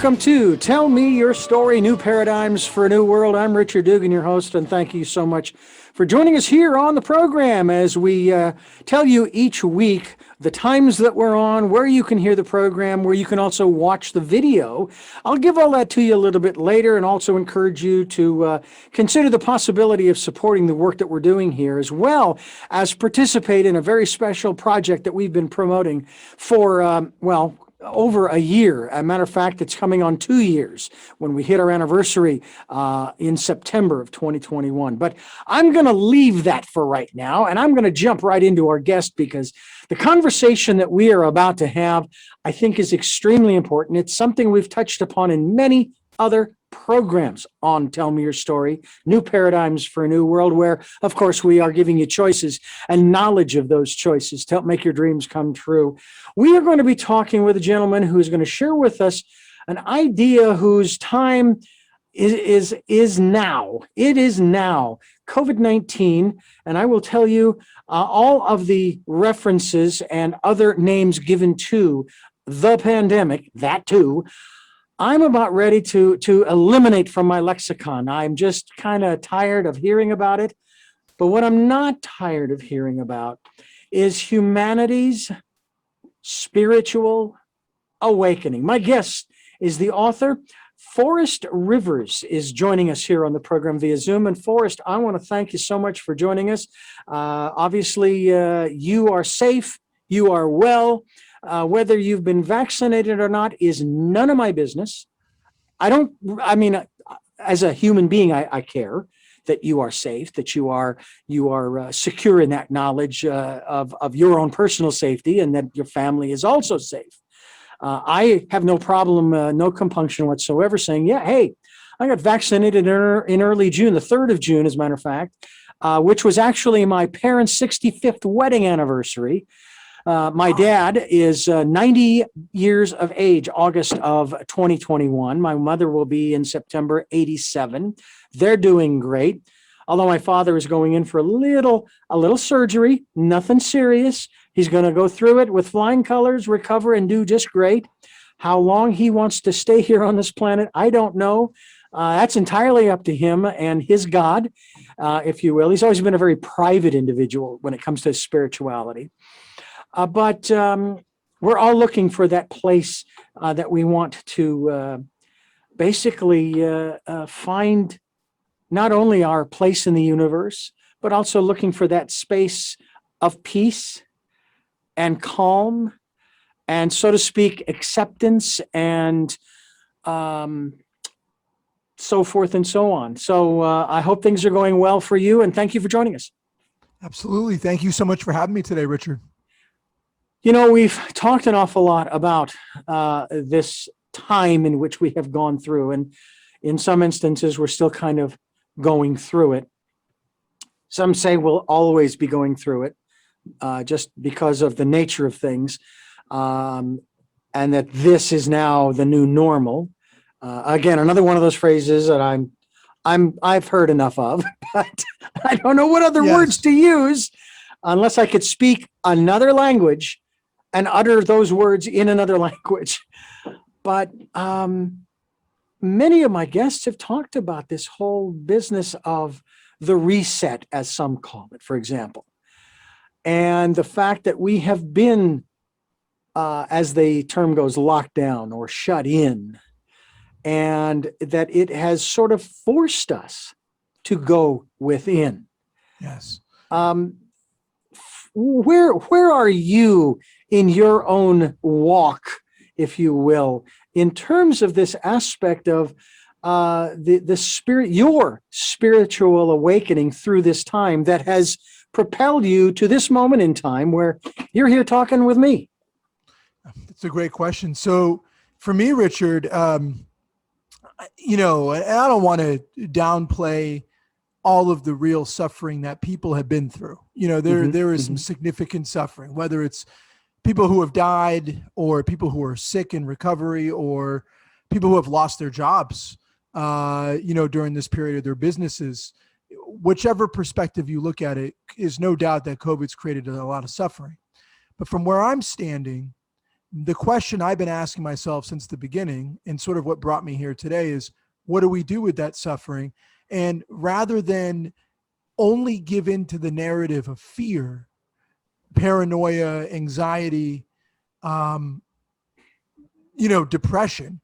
Welcome to Tell Me Your Story, New Paradigms for a New World. I'm Richard Dugan, your host, and thank you so much for joining us here on the program as we tell you each week the times that we're on, where you can hear the program, where you can also watch the video. I'll give all that to you a little bit later and also encourage you to consider the possibility of supporting the work that we're doing here, as well as participate in a very special project that we've been promoting for, over a year. As a matter of fact, it's coming on 2 years when we hit our anniversary in September of 2021. But I'm going to leave that for right now, and I'm going to jump right into our guest because the conversation that we are about to have, I think, is extremely important. It's something we've touched upon in many other programs on Tell Me Your Story, New Paradigms for a New World, where, of course, we are giving you choices and knowledge of those choices to help make your dreams come true. We are going to be talking with a gentleman who is going to share with us an idea whose time is now. It is now. COVID-19, and I will tell you all of the references and other names given to the pandemic, that too, I'm about ready to eliminate from my lexicon. I'm just kind of tired of hearing about it. But what I'm not tired of hearing about is humanity's spiritual awakening. My guest is the author. Forrest Rivers is joining us here on the program via Zoom. And Forrest, I want to thank you so much for joining us. Obviously, you are safe, you are well. Whether you've been vaccinated or not is none of my business. As a human being, I care that you are safe, that you are secure in that knowledge of your own personal safety, and that your family is also safe. I have no problem, no compunction whatsoever saying, yeah, hey, I got vaccinated in early June, the 3rd of June, as a matter of fact, which was actually my parents' 65th wedding anniversary. My dad is 90 years of age, August of 2021. My mother will be in September, 87. They're doing great. Although my father is going in for a little surgery, nothing serious. He's going to go through it with flying colors, recover, and do just great. How long he wants to stay here on this planet, I don't know. That's entirely up to him and his God, if you will. He's always been a very private individual when it comes to spirituality. But we're all looking for that place that we want to basically find not only our place in the universe, but also looking for that space of peace and calm and, so to speak, acceptance and so forth and so on. So I hope things are going well for you, and thank you for joining us. Absolutely. Thank you so much for having me today, Richard. You know, we've talked an awful lot about this time in which we have gone through, and in some instances, we're still kind of going through it. Some say we'll always be going through it just because of the nature of things, and that this is now the new normal. Again, another one of those phrases that I've heard enough of, but I don't know what other words to use unless I could speak another language and utter those words in another language. But many of my guests have talked about this whole business of the reset, as some call it, for example, and the fact that we have been, as the term goes, locked down or shut in, and that it has sort of forced us to go within. Yes. Where are you in your own walk, if you will, in terms of this aspect of the spirit, your spiritual awakening through this time that has propelled you to this moment in time where you're here talking with me? It's a great question. So for me, Richard, you know, and I don't want to downplay all of the real suffering that people have been through. You know, there is some significant suffering, whether it's people who have died or people who are sick in recovery or people who have lost their jobs, you know, during this period of their businesses. Whichever perspective you look at it, is no doubt that COVID's created a lot of suffering. But from where I'm standing, the question I've been asking myself since the beginning, and sort of what brought me here today, is what do we do with that suffering? And rather than only give in to the narrative of fear, paranoia, anxiety, depression,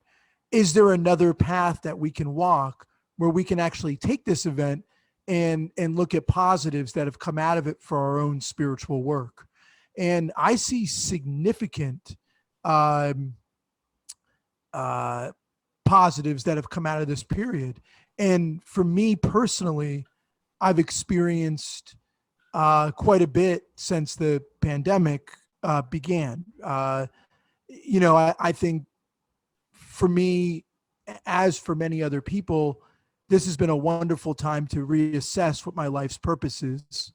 is there another path that we can walk where we can actually take this event and look at positives that have come out of it for our own spiritual work? And I see significant positives that have come out of this period. And for me personally, I've experienced quite a bit since the pandemic began. I think for me, as for many other people, this has been a wonderful time to reassess what my life's purpose is.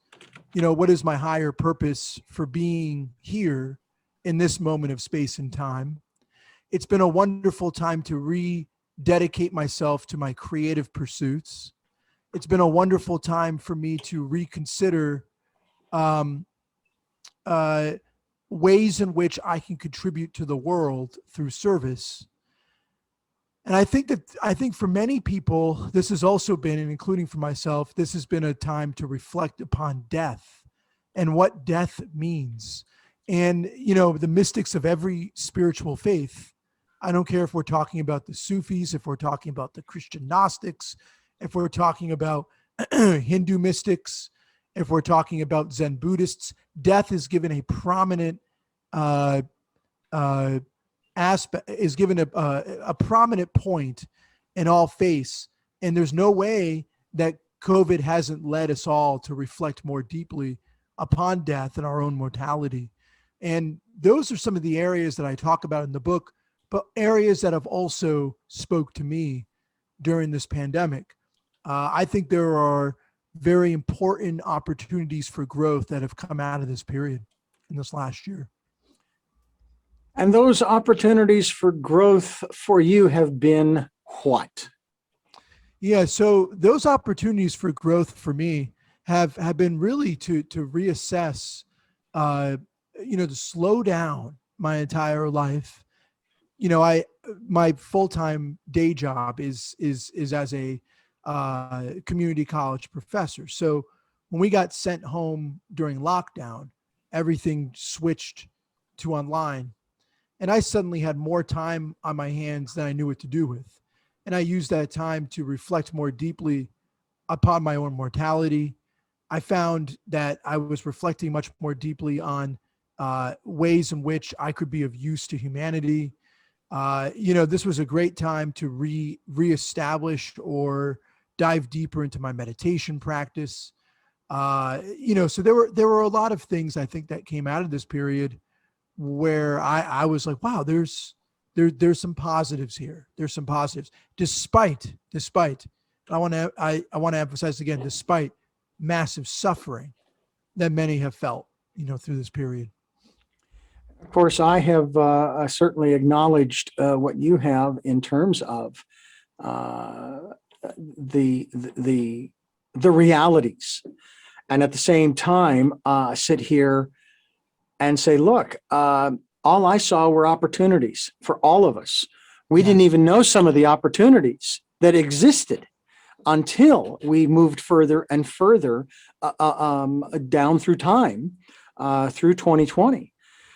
What is my higher purpose for being here in this moment of space and time? It's been a wonderful time to rededicate myself to my creative pursuits. It's been a wonderful time for me to reconsider ways in which I can contribute to the world through service. And I think for many people, this has also been, and including for myself, this has been a time to reflect upon death and what death means. And, the mystics of every spiritual faith, I don't care if we're talking about the Sufis, if we're talking about the Christian Gnostics, if we're talking about Hindu mystics, if we're talking about Zen Buddhists, death is given a prominent aspect, is given a prominent point in all faiths. And there's no way that COVID hasn't led us all to reflect more deeply upon death and our own mortality. And those are some of the areas that I talk about in the book, but areas that have also spoke to me during this pandemic. I think there are very important opportunities for growth that have come out of this period in this last year. And those opportunities for growth for you have been what? Yeah, so those opportunities for growth for me have been really to reassess, to slow down my entire life. My full-time day job is as a community college professor. So when we got sent home during lockdown, everything switched to online. And I suddenly had more time on my hands than I knew what to do with. And I used that time to reflect more deeply upon my own mortality. I found that I was reflecting much more deeply on ways in which I could be of use to humanity. This was a great time to reestablish or dive deeper into my meditation practice. So there were a lot of things I think that came out of this period where I was like, wow, there's some positives here. There's some positives, despite I want to emphasize again, despite massive suffering that many have felt, through this period. Of course, I have certainly acknowledged what you have in terms of the realities, and at the same time, sit here and say, look, all I saw were opportunities for all of us. We didn't even know some of the opportunities that existed until we moved further and further down through time, through 2020.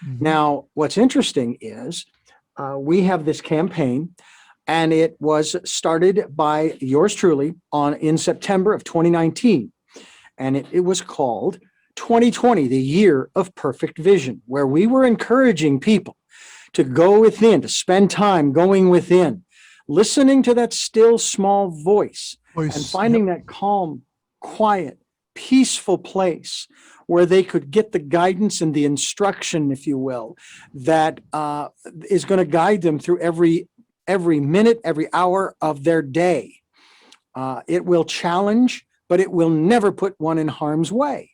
Mm-hmm. Now, what's interesting is we have this campaign, and it was started by yours truly in September of 2019. And it was called 2020, the year of perfect vision, where we were encouraging people to go within, to spend time going within, listening to that still small voice and finding that calm, quiet, peaceful place where they could get the guidance and the instruction, if you will, that is going to guide them through every minute, every hour of their day. It will challenge, but it will never put one in harm's way.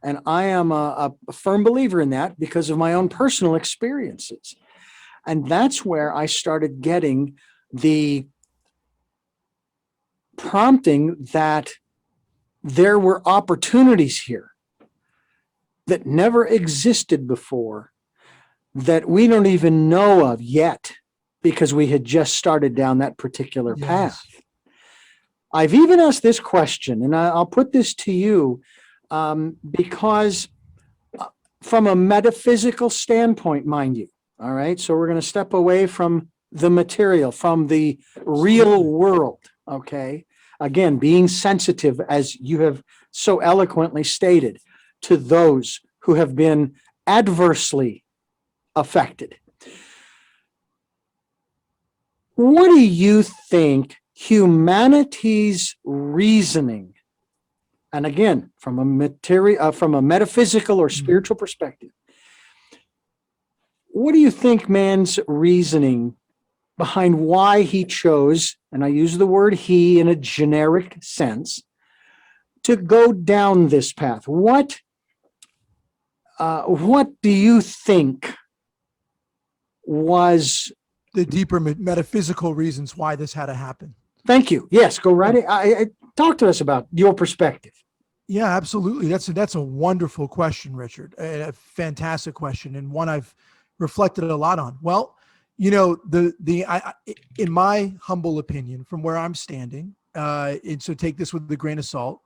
And I am a firm believer in that because of my own personal experiences. And that's where I started getting the prompting that there were opportunities here that never existed before that we don't even know of yet because we had just started down that particular path. Yes. I've even asked this question, and I'll put this to you because from a metaphysical standpoint, mind you, all right, so we're going to step away from the material, from the real world, okay? Again, being sensitive, as you have so eloquently stated, to those who have been adversely affected. What do you think humanity's reasoning, and again, from a metaphysical or spiritual perspective, what do you think man's reasoning behind why he chose, and I use the word he in a generic sense, to go down this path? What do you think was The deeper metaphysical reasons why this had to happen? Thank you. Yes, go right ahead. Talk to us about your perspective. Yeah, absolutely. That's a wonderful question, Richard. A fantastic question, and one I've reflected a lot on. Well, in my humble opinion, from where I'm standing, and so take this with a grain of salt.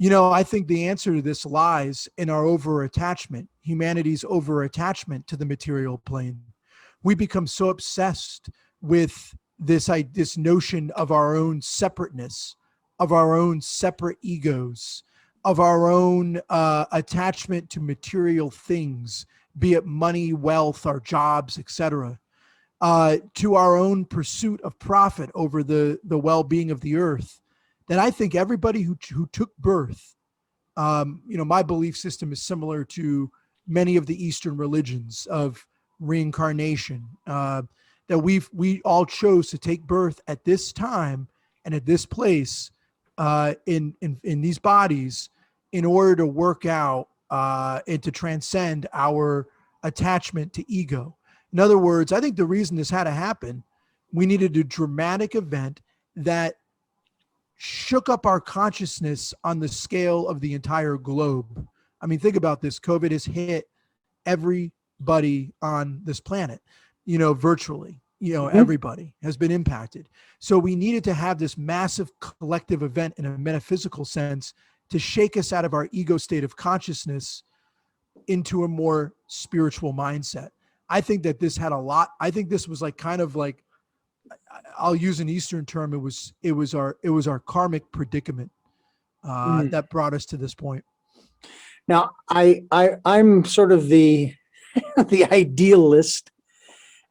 I think the answer to this lies in our over-attachment, humanity's over-attachment to the material plane. We become so obsessed with this notion of our own separateness, of our own separate egos, of our own attachment to material things, be it money, wealth, our jobs, etc., to our own pursuit of profit over the well-being of the earth, that I think everybody who took birth, my belief system is similar to many of the Eastern religions of reincarnation, that we all chose to take birth at this time and at this place, in these bodies, in order to work out and to transcend our attachment to ego. In other words, I think the reason this had to happen, we needed a dramatic event that shook up our consciousness on the scale of the entire globe. I mean, think about this. COVID has hit everybody on this planet, virtually, everybody has been impacted. So we needed to have this massive collective event in a metaphysical sense to shake us out of our ego state of consciousness into a more spiritual mindset. I think that this had a lot. I think this was I'll use an Eastern term. It was our karmic predicament that brought us to this point. Now, I'm sort of the the idealist,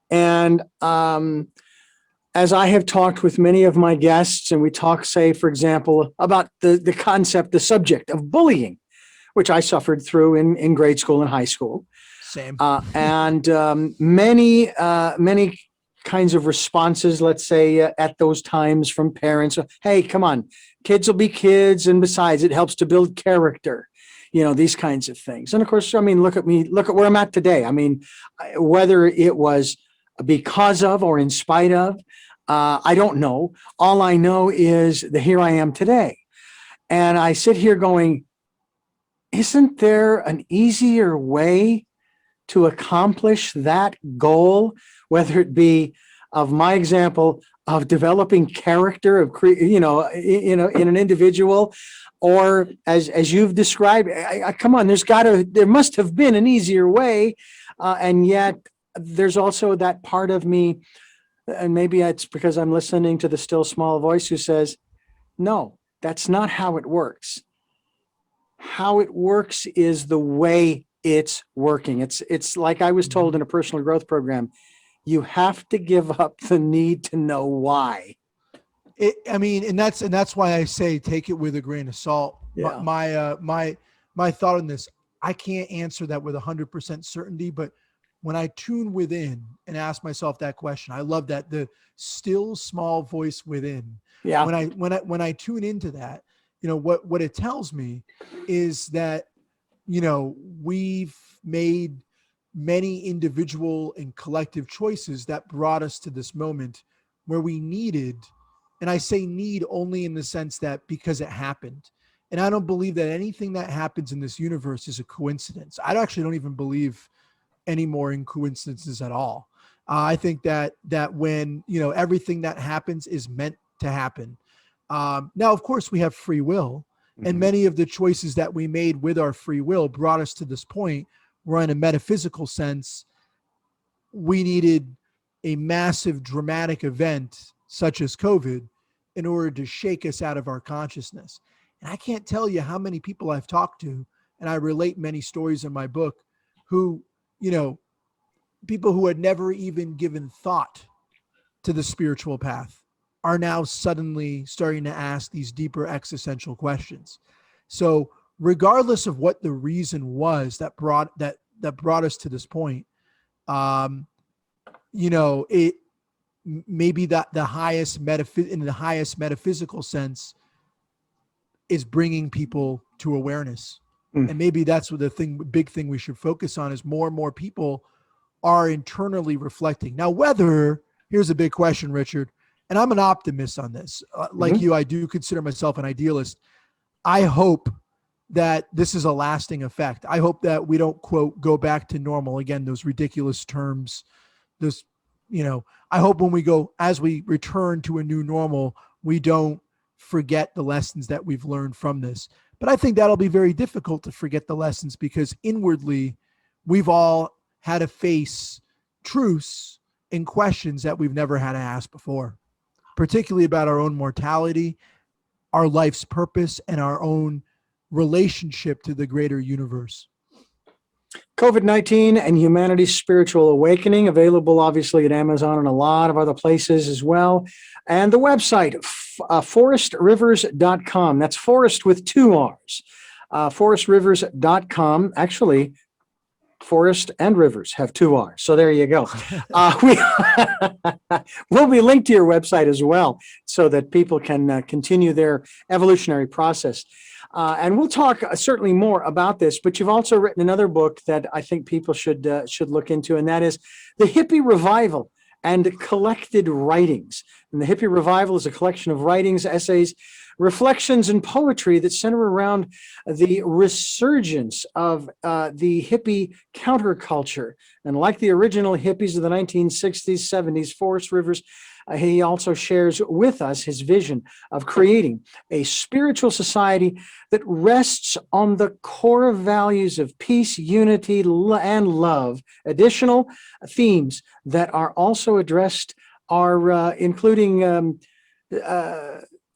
and as I have talked with many of my guests, and we talk, say, for example, about the concept, the subject of bullying, which I suffered through in grade school and high school. Same. And many kinds of responses, let's say, at those times from parents. Hey, come on, kids will be kids. And besides, it helps to build character, these kinds of things. And of course, I mean, look at me, look at where I'm at today. I mean, whether it was because of or in spite of, I don't know. All I know is that here I am today. And I sit here going, isn't there an easier way to accomplish that goal, whether it be of my example of developing character of in an individual, or as you've described? Come on, there must have been an easier way, and yet there's also that part of me, and maybe it's because I'm listening to the still small voice who says, no, that's not how it works. How it works is the way it's working. It's like I was told in a personal growth program, you have to give up the need to know why. And that's why I say take it with a grain of salt. Yeah. My thought on this, I can't answer that with 100% certainty, but when I tune within and ask myself that question, I love that, the still small voice within. Yeah. When I tune into that, what it tells me is that, we've made many individual and collective choices that brought us to this moment where we needed, and I say need only in the sense that because it happened. And I don't believe that anything that happens in this universe is a coincidence. I actually don't even believe any more in coincidences at all. I think that when, everything that happens is meant to happen. Now, of course, we have free will, and many of the choices that we made with our free will brought us to this point where, in a metaphysical sense, we needed a massive dramatic event such as COVID in order to shake us out of our consciousness. And I can't tell you how many people I've talked to, and I relate many stories in my book, who, people who had never even given thought to the spiritual path are now suddenly starting to ask these deeper existential questions. So regardless of what the reason was that brought us to this point, it maybe that in the highest metaphysical sense is bringing people to awareness. And maybe that's what big thing we should focus on, is more and more people are internally reflecting. Now, here's a big question, Richard, and I'm an optimist on this. Like you, I do consider myself an idealist. I hope that this is a lasting effect. I hope that we don't, quote, go back to normal. Again, those ridiculous terms, I hope as we return to a new normal, we don't forget the lessons that we've learned from this. But I think that'll be very difficult to forget the lessons, because inwardly we've all had to face truths and questions that we've never had to ask before, particularly about our own mortality, our life's purpose, and our own relationship to the greater universe. COVID-19 and Humanity's Spiritual Awakening, available obviously at Amazon and a lot of other places as well. And the website, forrestrivers.com. That's Forrest with 2 R's. Forrestrivers.com. Actually, Forrest and Rivers have 2 R's. So there you go. We'll be linked to your website as well, so that people can continue their evolutionary process. And we'll talk certainly more about this, but you've also written another book that I think people should look into, and that is The Hippie Revival and Collected Writings. And the Hippie Revival is a collection of writings, essays, reflections, and poetry that center around the resurgence of the hippie counterculture. And like the original hippies of the 1960s, 70s, Forrest Rivers, he also shares with us his vision of creating a spiritual society that rests on the core values of peace, unity, and love. Additional themes that are also addressed are including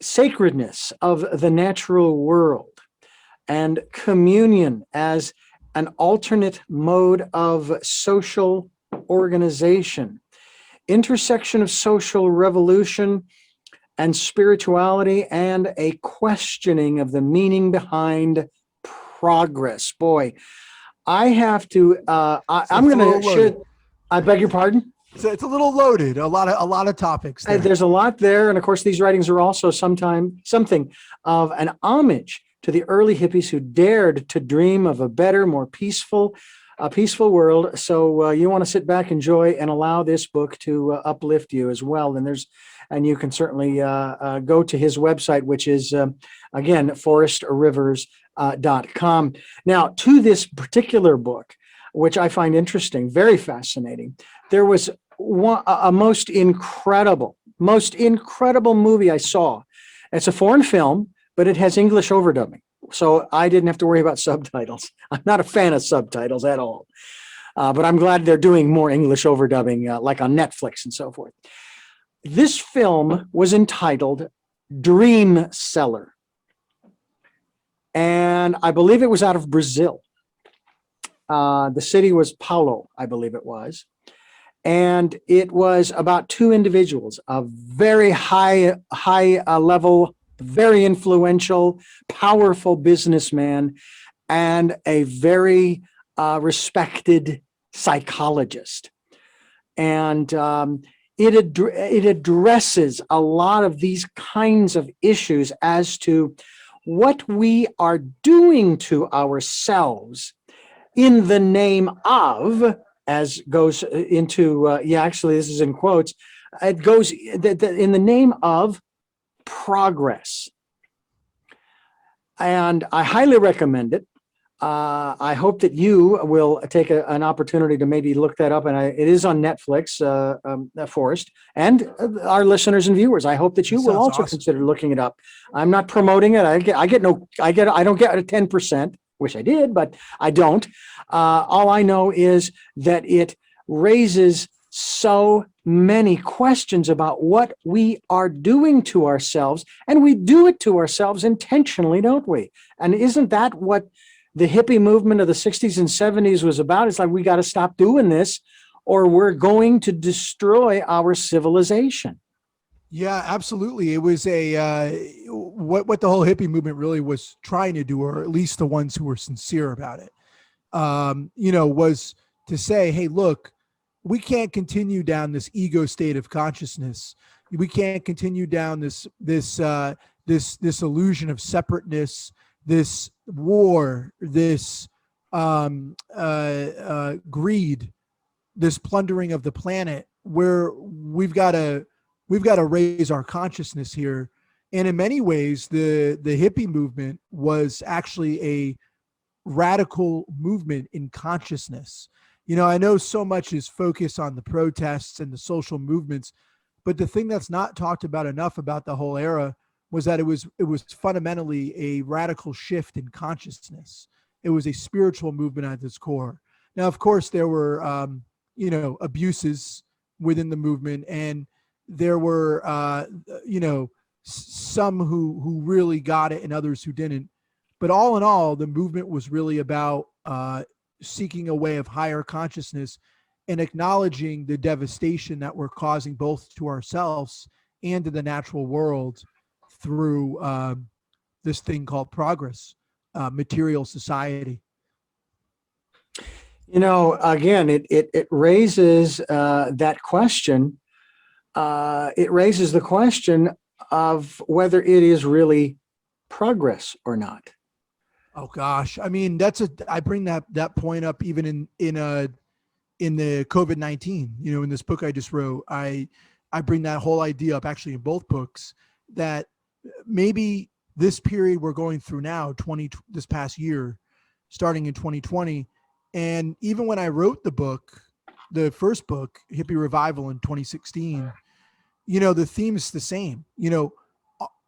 sacredness of the natural world and communion as an alternate mode of social organization, intersection of social revolution and spirituality, and a questioning of the meaning behind progress. Boy, I have to, I'm going to, I beg your pardon? So it's a little loaded, a lot of topics there. There's a lot there. And of course, these writings are also something of an homage to the early hippies who dared to dream of a better, more peaceful world. So you want to sit back, enjoy, and allow this book to uplift you as well. And you can certainly go to his website, which is, again, forrestrivers.com. Now, to this particular book, which I find interesting, very fascinating, there was a most incredible movie I saw. It's a foreign film, but it has English overdubbing. So I didn't have to worry about subtitles. I'm not a fan of subtitles at all. But I'm glad they're doing more English overdubbing, like on Netflix and so forth. This film was entitled Dream Seller. And I believe it was out of Brazil. The city was Paulo, I believe it was. And it was about 2 individuals, a very high level, very influential, powerful businessman, and a very respected psychologist. And it addresses a lot of these kinds of issues as to what we are doing to ourselves in the name of, as goes into, actually this is in quotes, it goes in the name of progress. And I highly recommend it. I hope that you will take an opportunity to maybe look that up. And it is on Netflix, Forrest, and our listeners and viewers. I hope that you That will sounds also awesome. consider looking it up. I'm not promoting it. I don't get a 10%. Wish I did, but I don't. All I know is that it raises so many questions about what we are doing to ourselves, and we do it to ourselves intentionally, don't we? And isn't that what the hippie movement of the 60s and 70s was about? It's like, we got to stop doing this or we're going to destroy our civilization. Yeah, absolutely. It was what the whole hippie movement really was trying to do, or at least the ones who were sincere about it, was to say, hey, look, we can't continue down this ego state of consciousness. We can't continue down this illusion of separateness, this war, this greed, this plundering of the planet, where we've got to raise our consciousness here. And in many ways, the hippie movement was actually a radical movement in consciousness. I know so much is focused on the protests and the social movements, but the thing that's not talked about enough about the whole era was that it was fundamentally a radical shift in consciousness. It was a spiritual movement at its core. Now, of course, there were abuses within the movement, and there were some who really got it and others who didn't. But all in all, the movement was really about seeking a way of higher consciousness and acknowledging the devastation that we're causing both to ourselves and to the natural world through this thing called progress, material society. Again, it raises that question. It raises the question of whether it is really progress or not. Oh gosh, I mean I bring that point up even in the COVID-19. In this book I just wrote, I bring that whole idea up actually in both books, that maybe this period we're going through now, this past year, starting in 2020, and even when I wrote the first book, Hippie Revival, in 2016, the theme is the same.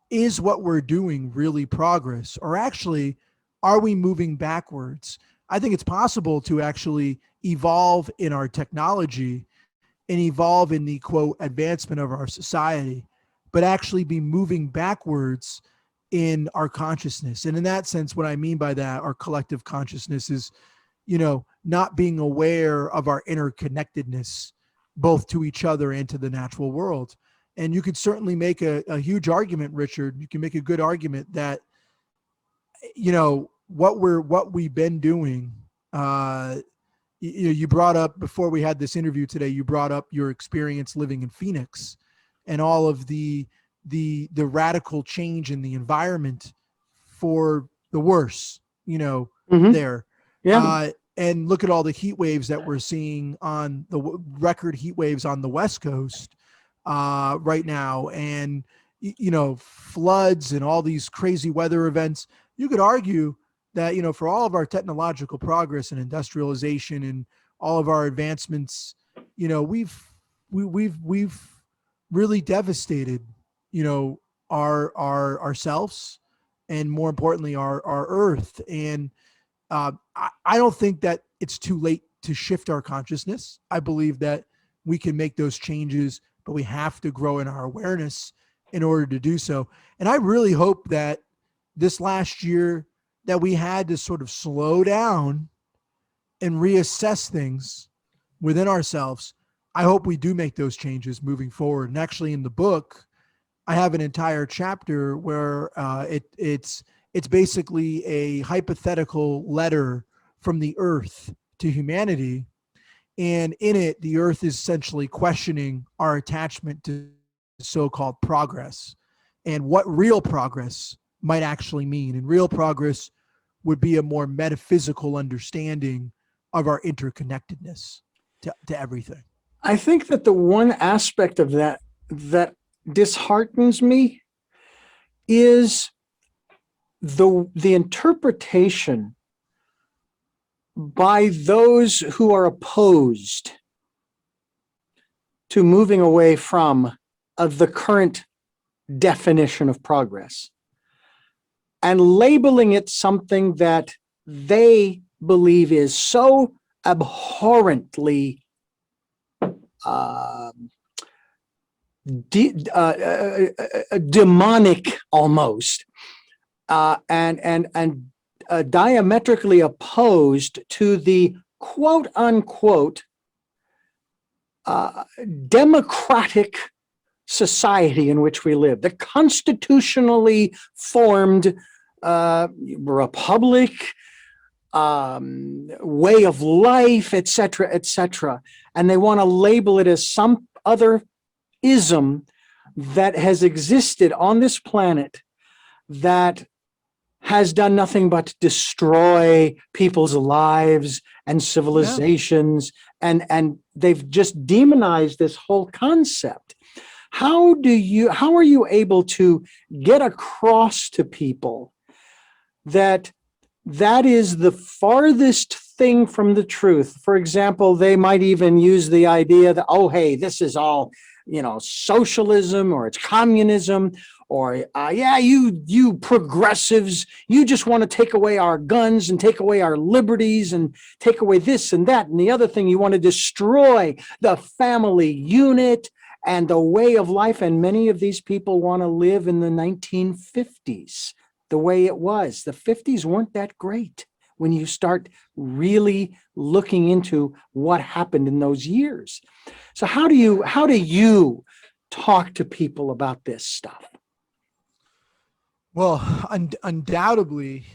Is what we're doing really progress, or actually are we moving backwards? I think it's possible to actually evolve in our technology and evolve in the quote advancement of our society, but actually be moving backwards in our consciousness. And in that sense, what I mean by that, our collective consciousness, is not being aware of our interconnectedness, both to each other and to the natural world. And you could certainly make a huge argument, Richard. You can make a good argument that, what we've been doing. You brought up, before we had this interview today, you brought up your experience living in Phoenix and all of the radical change in the environment for the worse, Mm-hmm. there. Yeah. And look at all the heat waves that we're seeing, on the record heat waves on the West Coast right now, and floods and all these crazy weather events. You could argue that for all of our technological progress and industrialization and all of our advancements, we've really devastated our ourselves, and more importantly our earth. And I don't think that it's too late to shift our consciousness. I believe that we can make those changes, but we have to grow in our awareness in order to do so. And I really hope that this last year that we had to sort of slow down and reassess things within ourselves, I hope we do make those changes moving forward. And actually in the book, I have an entire chapter where it's basically a hypothetical letter from the earth to humanity. And in it, the earth is essentially questioning our attachment to so-called progress and what real progress might actually mean. And real progress would be a more metaphysical understanding of our interconnectedness to everything. I think that the one aspect of that disheartens me is the interpretation by those who are opposed to moving away from the current definition of progress and labeling it something that they believe is so abhorrently demonic almost, and diametrically opposed to the quote unquote democratic society in which we live, the constitutionally formed republic, way of life, etc., etc. And they want to label it as some other ism that has existed on this planet that has done nothing but destroy people's lives and civilizations, and they've just demonized this whole concept. How are you able to get across to people that is the farthest thing from the truth? For example, they might even use the idea that, oh, hey, this is all, socialism, or it's communism, or yeah, you progressives, you just want to take away our guns and take away our liberties and take away this and that and the other thing. You want to destroy the family unit and the way of life. And many of these people want to live in the 1950s, the way it was. The 50s weren't that great when you start really looking into what happened in those years. So how do you talk to people about this stuff? Well, undoubtedly,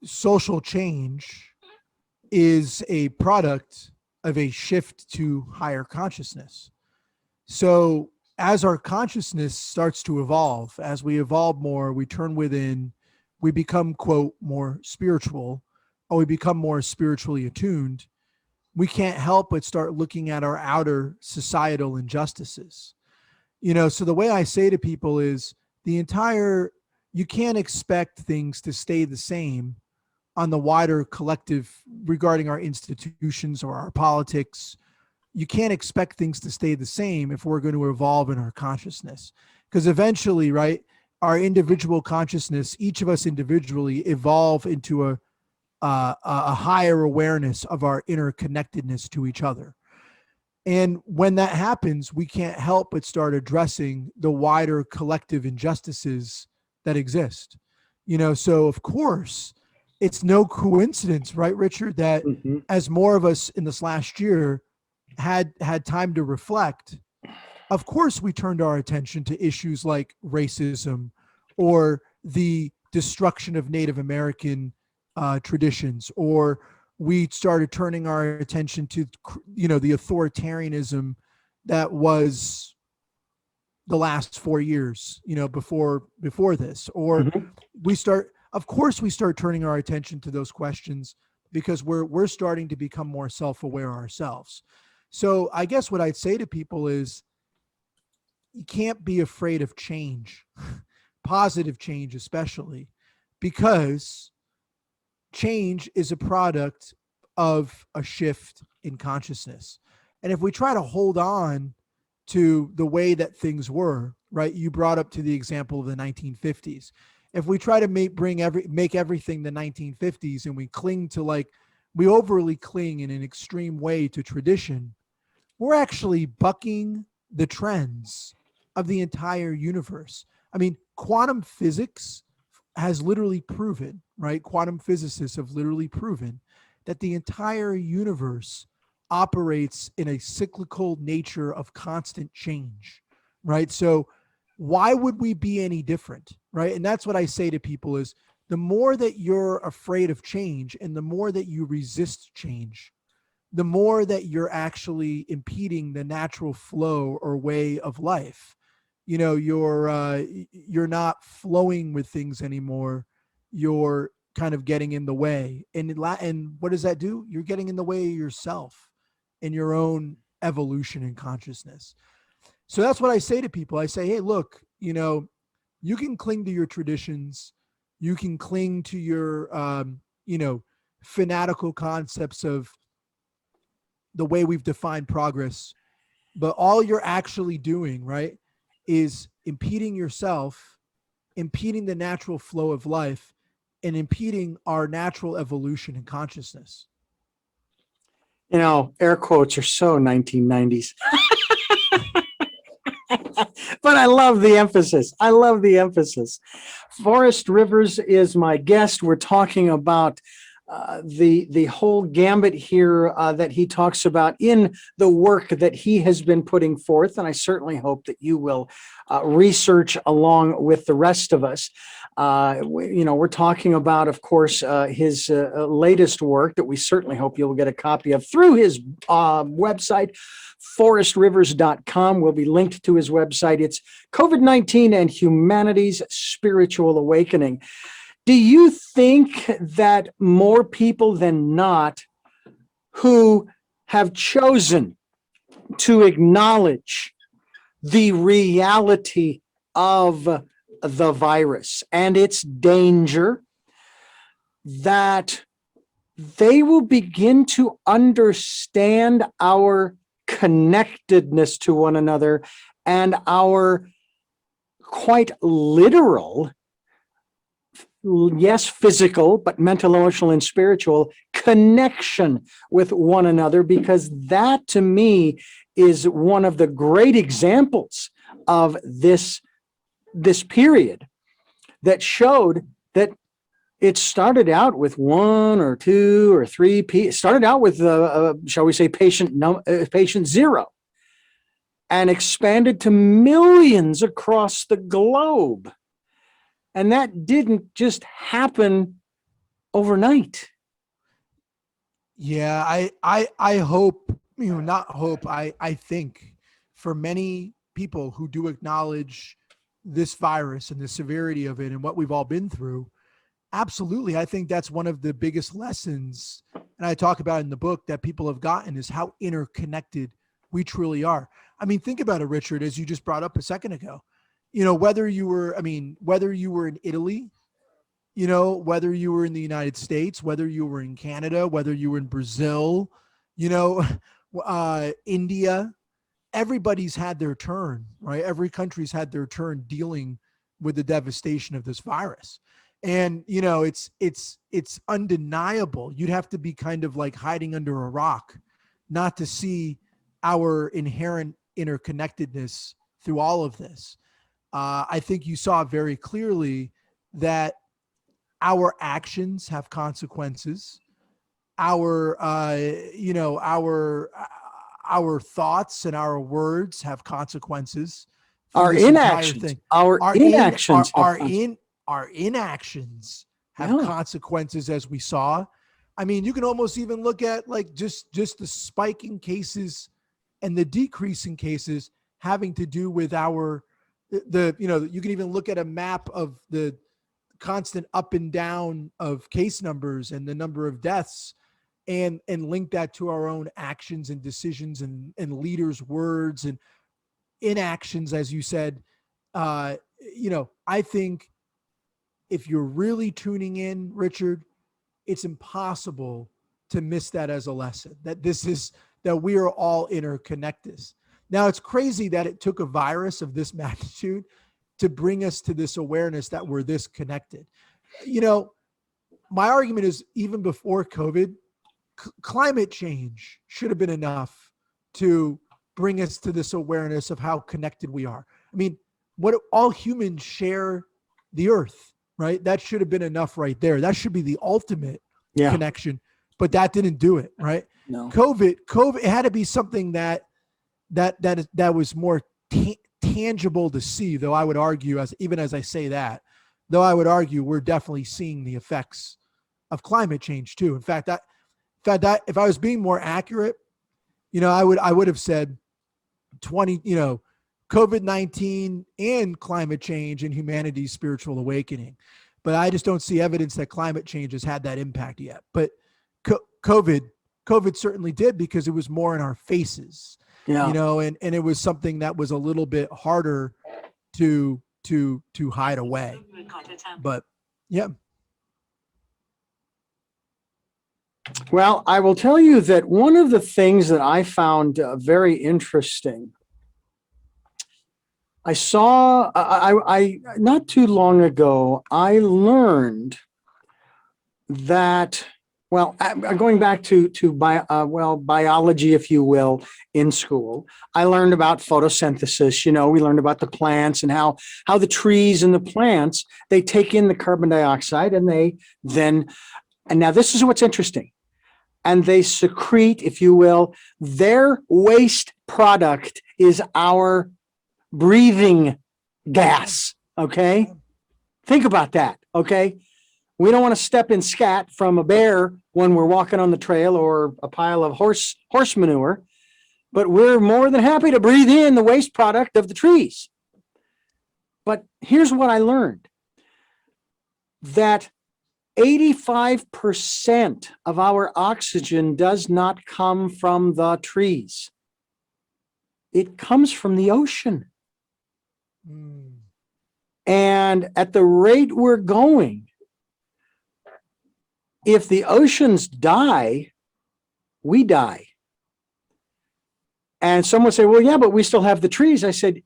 social change is a product of a shift to higher consciousness. So as our consciousness starts to evolve, as we evolve more, we turn within, we become, quote, more spiritual, or we become more spiritually attuned, we can't help but start looking at our outer societal injustices. So the way I say to people is you can't expect things to stay the same on the wider collective regarding our institutions or our politics. You can't expect things to stay the same if we're going to evolve in our consciousness, because eventually, right, our individual consciousness, each of us individually, evolve into a higher awareness of our interconnectedness to each other. And when that happens, we can't help but start addressing the wider collective injustices that exist. So of course, it's no coincidence, right, Richard, that as more of us in this last year had time to reflect, of course we turned our attention to issues like racism or the destruction of Native American traditions, or we started turning our attention to, the authoritarianism that was the last 4 years, before this, or of course we start turning our attention to those questions because we're starting to become more self-aware ourselves. So I guess what I'd say to people is, you can't be afraid of change, positive change especially, because change is a product of a shift in consciousness. And if we try to hold on to the way that things were, right? You brought up to the example of the 1950s. If we try to make everything the 1950s, and we overly cling in an extreme way to tradition, we're actually bucking the trends of the entire universe. I mean, quantum physics has literally proven, right? Quantum physicists have literally proven that the entire universe operates in a cyclical nature of constant change, right? So why would we be any different, right? And that's what I say to people is, the more that you're afraid of change and the more that you resist change, the more that you're actually impeding the natural flow or way of life. You're not flowing with things anymore. You're kind of getting in the way. And what does that do? You're getting in the way of yourself and your own evolution and consciousness. So that's what I say to people. I say, hey, look, you can cling to your traditions. You can cling to your, fanatical concepts of the way we've defined progress, but all you're actually doing, right, is impeding yourself, impeding the natural flow of life, and impeding our natural evolution and consciousness. Air quotes are so 1990s. But I love the emphasis. I love the emphasis. Forrest Rivers is my guest. We're talking about the whole gambit here that he talks about in the work that he has been putting forth, and I certainly hope that you will research along with the rest of us. We're talking about, of course, his latest work that we certainly hope you'll get a copy of through his website, forrestrivers.com. Will be linked to his website. It's COVID-19 and Humanity's Spiritual Awakening. Do you think that more people than not who have chosen to acknowledge the reality of the virus and its danger, that they will begin to understand our connectedness to one another and our quite literal, yes, physical, but mental, emotional, and spiritual connection with one another? Because that, to me, is one of the great examples of this period that showed that it started out with one or two or three people. It started out with, shall we say, patient zero, and expanded to millions across the globe. And that didn't just happen overnight. Yeah, I hope, not hope, I think for many people who do acknowledge this virus and the severity of it and what we've all been through, absolutely, I think that's one of the biggest lessons, and I talk about in the book, that people have gotten, is how interconnected we truly are. I mean, think about it, Richard, as you just brought up a second ago. Whether you were in Italy, whether you were in the United States, whether you were in Canada, whether you were in Brazil, India, everybody's had their turn, right? Every country's had their turn dealing with the devastation of this virus. And, it's undeniable. You'd have to be kind of like hiding under a rock not to see our inherent interconnectedness through all of this. I think you saw very clearly that our actions have consequences. Our thoughts and our words have consequences. Our inactions, our inactions have consequences, as we saw. I mean, you can almost even look at like just the spike in cases and the decrease in cases having to do with you can even look at a map of the constant up and down of case numbers and the number of deaths, and link that to our own actions and decisions and leaders' words and inactions, as you said. I think if you're really tuning in, Richard, it's impossible to miss that as a lesson, that we are all interconnected. Now, it's crazy that it took a virus of this magnitude to bring us to this awareness that we're this connected. My argument is, even before COVID, climate change should have been enough to bring us to this awareness of how connected we are. I mean, what all humans share the earth, right? That should have been enough right there. That should be the ultimate connection, but that didn't do it, right? No. COVID, it had to be something that was more tangible to see, though I would argue, as I say that, though I would argue we're definitely seeing the effects of climate change too. In fact, if I was being more accurate, I would have said COVID-19 and climate change and humanity's spiritual awakening. But I just don't see evidence that climate change has had that impact yet. But COVID certainly did, because it was more in our faces, and it was something that was a little bit harder to hide away. But Yeah. Well, I will tell you that one of the things that I found very interesting, I saw, I not too long ago, I learned that, well, I'm going back to biology, if you will, in school. I learned about photosynthesis. We learned about the plants and how the trees and the plants, they take in the carbon dioxide and and now this is what's interesting. And they secrete, if you will, their waste product is our breathing gas. Okay. Think about that. Okay. We don't want to step in scat from a bear when we're walking on the trail or a pile of horse manure, but we're more than happy to breathe in the waste product of the trees. But here's what I learned, that 85% of our oxygen does not come from the trees. It comes from the ocean. And at the rate we're going, if the oceans die, we die. And someone say, well, yeah, but we still have the trees. I said,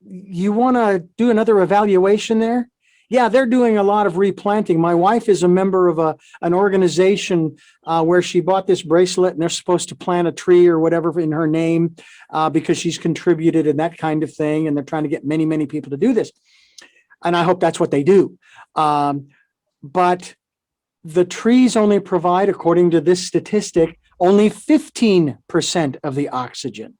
you want to do another evaluation there? Yeah, they're doing a lot of replanting. My wife is a member of an organization where she bought this bracelet, and they're supposed to plant a tree or whatever in her name because she's contributed and that kind of thing. And they're trying to get many, many people to do this. And I hope that's what they do. But the trees only provide, according to this statistic, only 15% of the oxygen.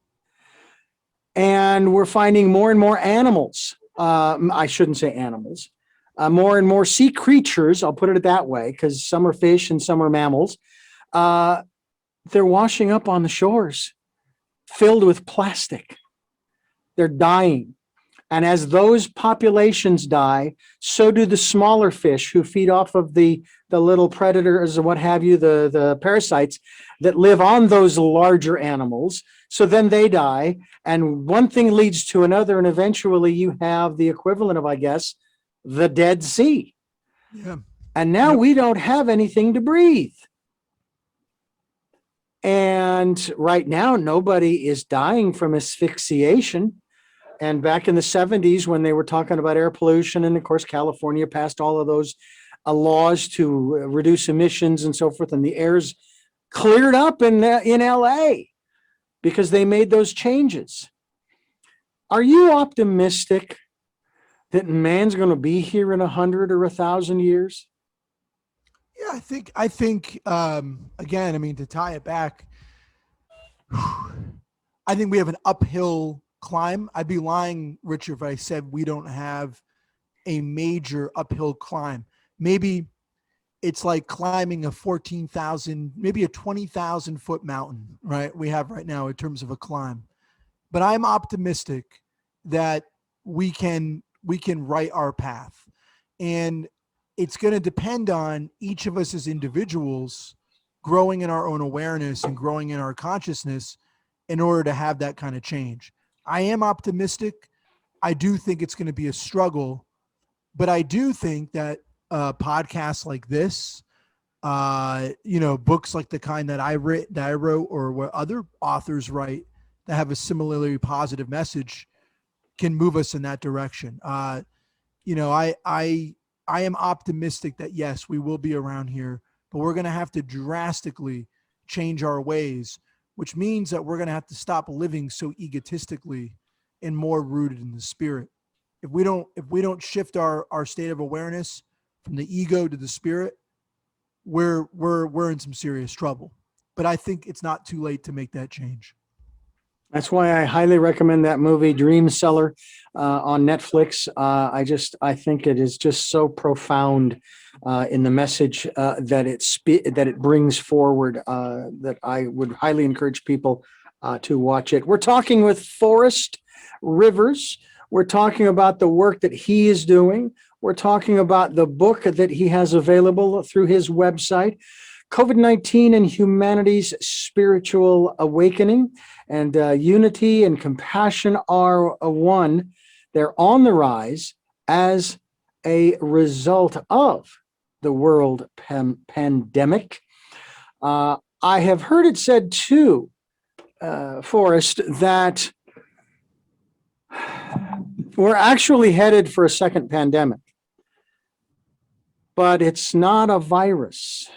And we're finding more and more animals. I shouldn't say animals. More and more sea creatures, I'll put it that way, because some are fish and some are mammals. They're washing up on the shores, filled with plastic. They're dying. And as those populations die, so do the smaller fish who feed off of the little predators or what have you, the parasites that live on those larger animals. So then they die, and one thing leads to another, and eventually you have the equivalent of, I guess, the Dead Sea. Yeah. And now we don't have anything to breathe. And right now, nobody is dying from asphyxiation. And back in the 70s, when they were talking about air pollution, and of course, California passed all of those laws to reduce emissions and so forth, and the air's cleared up in LA because they made those changes. Are you optimistic that man's going to be here in 100 or 1,000 years? Yeah, I think, again, I mean, to tie it back, I think we have an uphill climb. I'd be lying, Richard, if I said we don't have a major uphill climb. Maybe it's like climbing a 14,000, maybe a 20,000 foot mountain, right? We have right now in terms of a climb. But I'm optimistic that we can write our path. And it's going to depend on each of us as individuals growing in our own awareness and growing in our consciousness in order to have that kind of change. I am optimistic. I do think it's going to be a struggle, but I do think that podcasts like this, books like the kind that I wrote, or what other authors write that have a similarly positive message, can move us in that direction. I am optimistic that yes, we will be around here, but we're going to have to drastically change our ways, which means that we're going to have to stop living so egotistically and more rooted in the spirit. If we don't shift our state of awareness from the ego to the spirit, we're in some serious trouble. But I think it's not too late to make that change. That's why I highly recommend that movie Dream Seller on Netflix. I think it is just so profound in the message that it brings forward that I would highly encourage people to watch it. We're talking with Forrest Rivers. We're talking about the work that he is doing. We're talking about the book that he has available through his website, COVID-19 and Humanity's Spiritual Awakening. And unity and compassion are one. They're on the rise as a result of the world pandemic. I have heard it said too, Forrest, that we're actually headed for a second pandemic, but it's not a virus.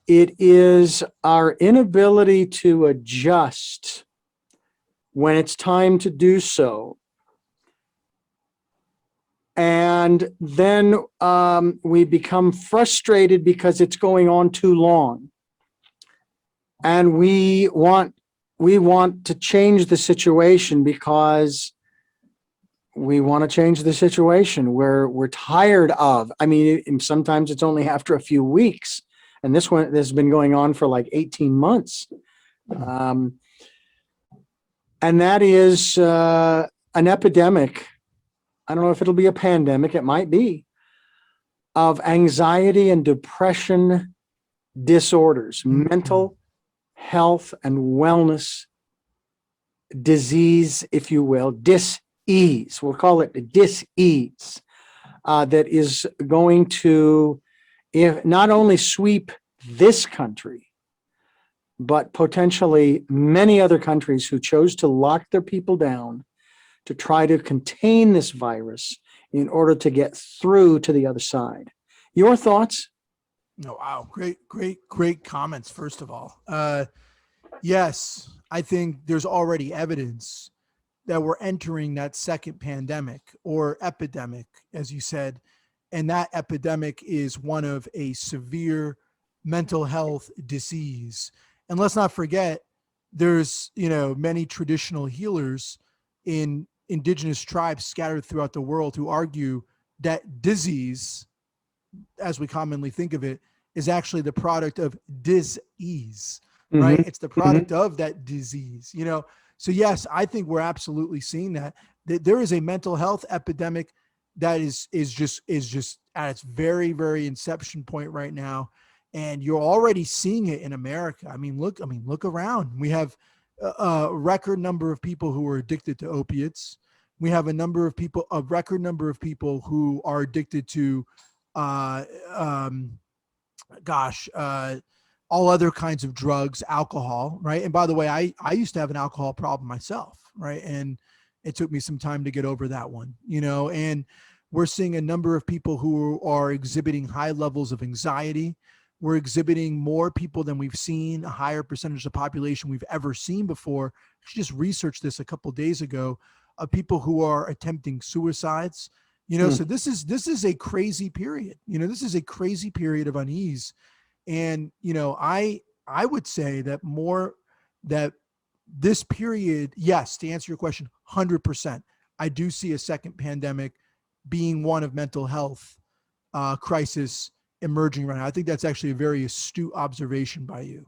It is our inability to adjust when it's time to do so. And then we become frustrated because it's going on too long. And we want to change the situation because we want to change the situation where we're tired of. I mean, sometimes it's only after a few weeks. And this has been going on for like 18 months. And that is an epidemic. I don't know if it'll be a pandemic. It might be, of anxiety and depression disorders, mental health and wellness disease, if you will, dis-ease. We'll call it dis-ease, that is going to not only sweep this country, but potentially many other countries who chose to lock their people down to try to contain this virus in order to get through to the other side. Your thoughts? Oh, wow. Great comments, first of all. Yes, I think there's already evidence that we're entering that second pandemic or epidemic, as you said. And that epidemic is one of a severe mental health disease. And let's not forget, there's, many traditional healers in indigenous tribes scattered throughout the world who argue that disease, as we commonly think of it, is actually the product of dis-ease, right? It's the product of that disease, So yes, I think we're absolutely seeing that there is a mental health epidemic that is just at its very, very inception point right now. And you're already seeing it in America. Look around. We have a record number of people who are addicted to opiates. We have a record number of people who are addicted to, all other kinds of drugs, alcohol, right? And by the way, I used to have an alcohol problem myself, right? And it took me some time to get over that one, and we're seeing a number of people who are exhibiting high levels of anxiety. We're exhibiting more people than we've seen, a higher percentage of the population we've ever seen before. I just researched this a couple of days ago, of people who are attempting suicides. So this is a crazy period. This is a crazy period of unease. And, I would say that this period, yes, to answer your question, 100%, I do see a second pandemic being one of mental health crisis emerging right now. I think that's actually a very astute observation by you.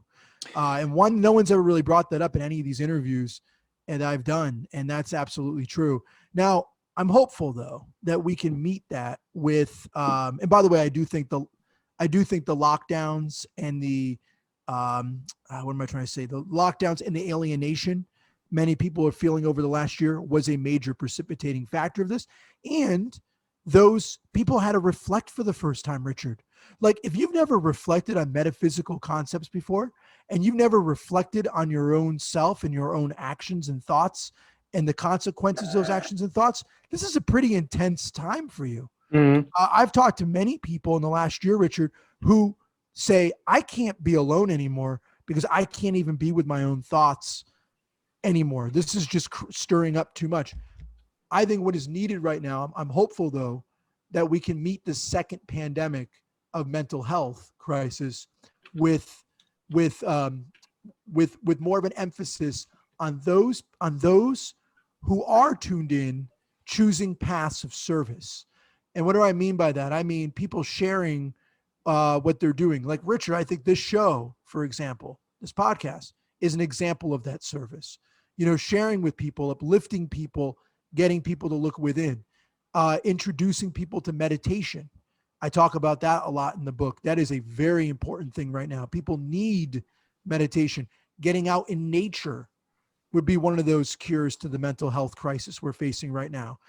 And no one's ever really brought that up in any of these interviews that I've done. And that's absolutely true. Now, I'm hopeful though, that we can meet that with, and by the way, I do think the lockdowns and the, what am I trying to say? The lockdowns and the alienation many people are feeling over the last year was a major precipitating factor of this. And those people had to reflect for the first time, Richard. Like, if you've never reflected on metaphysical concepts before, and you've never reflected on your own self and your own actions and thoughts and the consequences of those actions and thoughts, this is a pretty intense time for you. I've talked to many people in the last year, Richard, who say, I can't be alone anymore because I can't even be with my own thoughts anymore. This is just stirring up too much. I think what is needed right now, I'm hopeful though, that we can meet the second pandemic of mental health crisis with more of an emphasis on those who are tuned in, choosing paths of service. And what do I mean by that? I mean people sharing what they're doing. Like Richard, I think this show, for example, this podcast is an example of that service. Sharing with people, uplifting people, getting people to look within, introducing people to meditation. I talk about that a lot in the book. That is a very important thing right now. People need meditation. Getting out in nature would be one of those cures to the mental health crisis we're facing right now.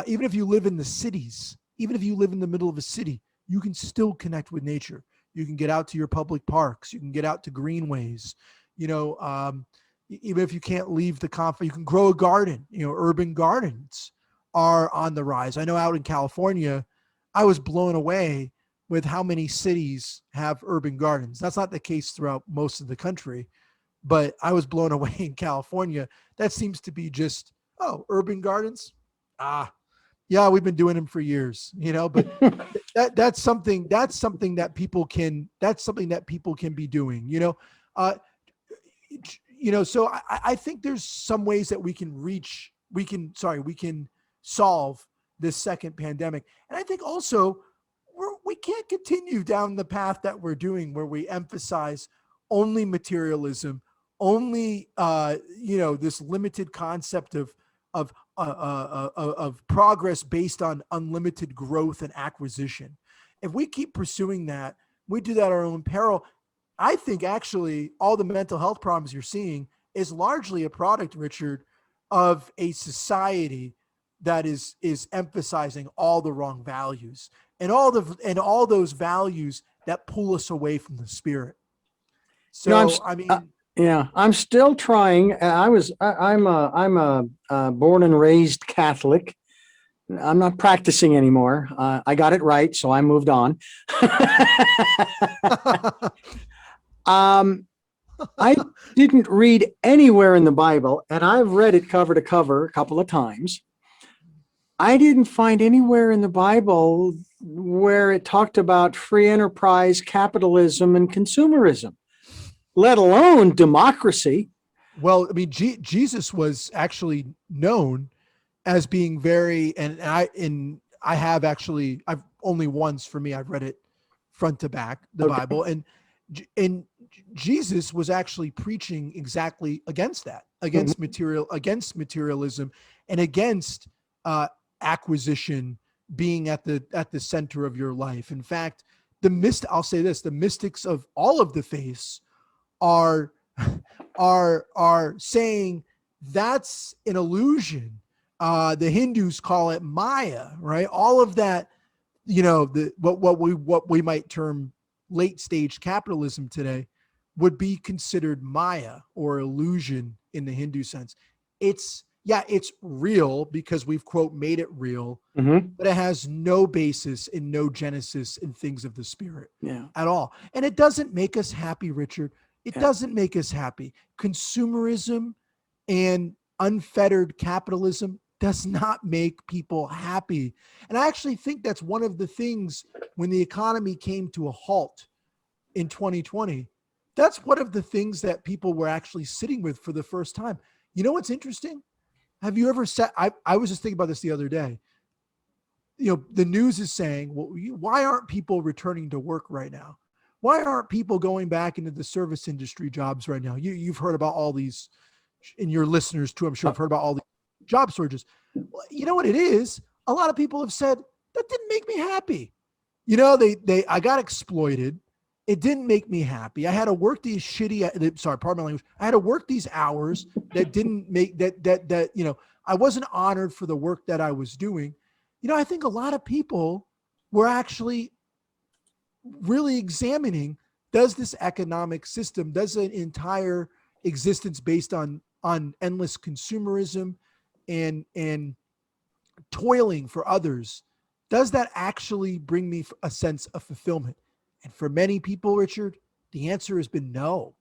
Even if you live in the cities, even if you live in the middle of a city, you can still connect with nature. You can get out to your public parks. You can get out to greenways. Even if you can't leave the you can grow a garden. Urban gardens are on the rise. I know out in California, I was blown away with how many cities have urban gardens. That's not the case throughout most of the country, but I was blown away in California. That seems to be just, urban gardens. Yeah, we've been doing them for years, but that's something that people can be doing, so I think there's some ways that we can solve this second pandemic. And I think also we can't continue down the path that we're doing, where we emphasize only materialism, only this limited concept of progress based on unlimited growth and acquisition. If we keep pursuing that, we do that at our own peril. I think actually all the mental health problems you're seeing is largely a product, Richard, of a society that is emphasizing all the wrong values and all those values that pull us away from the spirit. So, yeah, I'm still trying. I'm a born and raised Catholic. I'm not practicing anymore. I got it right, so I moved on. I didn't read anywhere in the Bible, and I've read it cover to cover a couple of times. I didn't find anywhere in the Bible where it talked about free enterprise, capitalism, and consumerism, let alone democracy. Well, Jesus was actually known as being very, I've only once, for me, I've read it front to back, the Bible, and Jesus was actually preaching exactly against that, against materialism, and against acquisition being at the center of your life. In fact, I'll say this: the mystics of all of the faiths are saying that's an illusion. The Hindus call it Maya, right? All of that, what we might term late stage capitalism today would be considered Maya or illusion in the Hindu sense. It's real because we've, quote, made it real, but it has no basis and no genesis in things of the spirit at all. And it doesn't make us happy, Richard. It doesn't make us happy. Consumerism and unfettered capitalism does not make people happy. And I actually think that's one of the things when the economy came to a halt in 2020, that's one of the things that people were actually sitting with for the first time. You know what's interesting? Have you ever said, I was just thinking about this the other day. The news is saying, well, why aren't people returning to work right now? Why aren't people going back into the service industry jobs right now? You've heard about all these, and your listeners too, I'm sure, have heard about all these job shortages. Well, you know what it is? A lot of people have said, that didn't make me happy. I got exploited. It didn't make me happy. I had to work these pardon my language. I had to work these hours that didn't make I wasn't honored for the work that I was doing. I think a lot of people were actually really examining, does this economic system, does an entire existence based on endless consumerism and toiling for others, does that actually bring me a sense of fulfillment? And for many people, Richard, the answer has been no.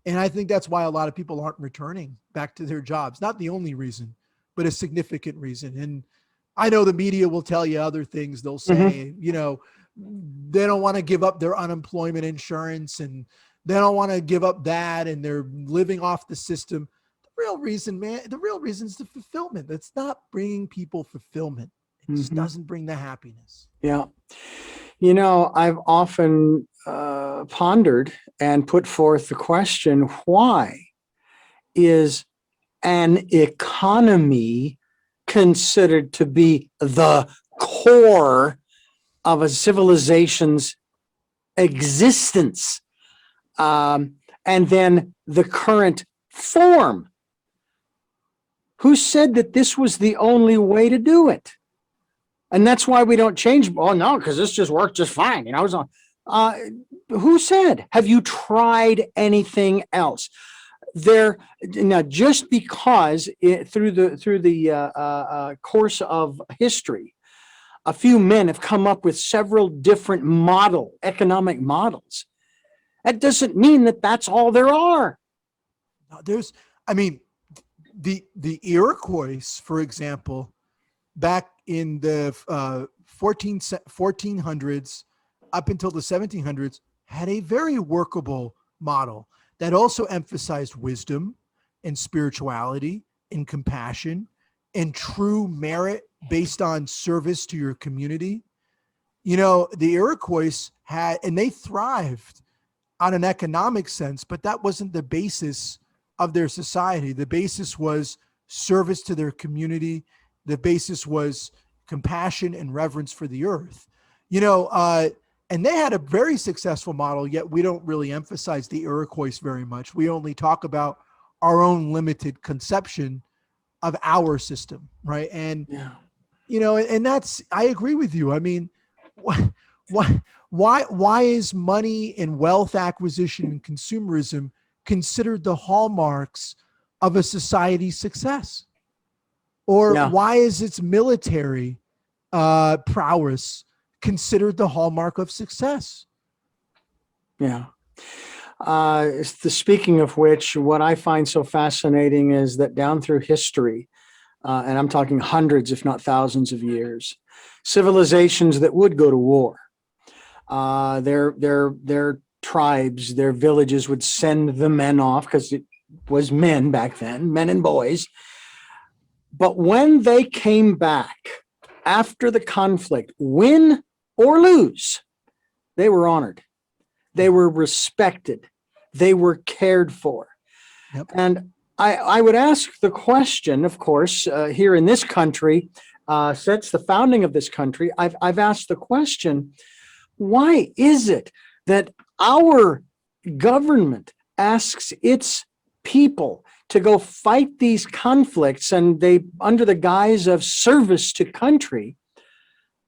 And I think that's why a lot of people aren't returning back to their jobs. Not the only reason, but a significant reason. And I know the media will tell you other things. They'll say, they don't want to give up their unemployment insurance and they don't want to give up that and they're living off the system. The real reason is the fulfillment. That's not bringing people fulfillment. It just doesn't bring the happiness. Yeah. I've often pondered and put forth the question, why is an economy considered to be the core of a civilization's existence, and then the current form Who said that this was the only way to do it? And that's why we don't change. Oh, no, because this just worked just fine. Who said? Have you tried anything else? Now, just because through the course of history, a few men have come up with several different economic models, that doesn't mean that that's all there are. The Iroquois, for example, back in the 1400s up until the 1700s, had a very workable model that also emphasized wisdom and spirituality and compassion and true merit based on service to your community. The Iroquois and they thrived on an economic sense, but that wasn't the basis of their society. The basis was service to their community. The basis was compassion and reverence for the earth. And they had a very successful model, yet we don't really emphasize the Iroquois very much. We only talk about our own limited conception of our system, right? And, and I agree with you. I mean, why is money and wealth acquisition and consumerism considered the hallmarks of a society's success? Or why is its military prowess considered the hallmark of success? Yeah. Speaking of which, what I find so fascinating is that down through history, and I'm talking hundreds, if not thousands of years, civilizations that would go to war, their tribes, their villages would send the men off, because it was men back then, men and boys. But when they came back after the conflict, win or lose, they were honored. They were respected. They were cared for. Yep. And I would ask the question, of course, here in this country, since the founding of this country, I've asked the question, why is it that our government asks its people to go fight these conflicts, and they under the guise of service to country,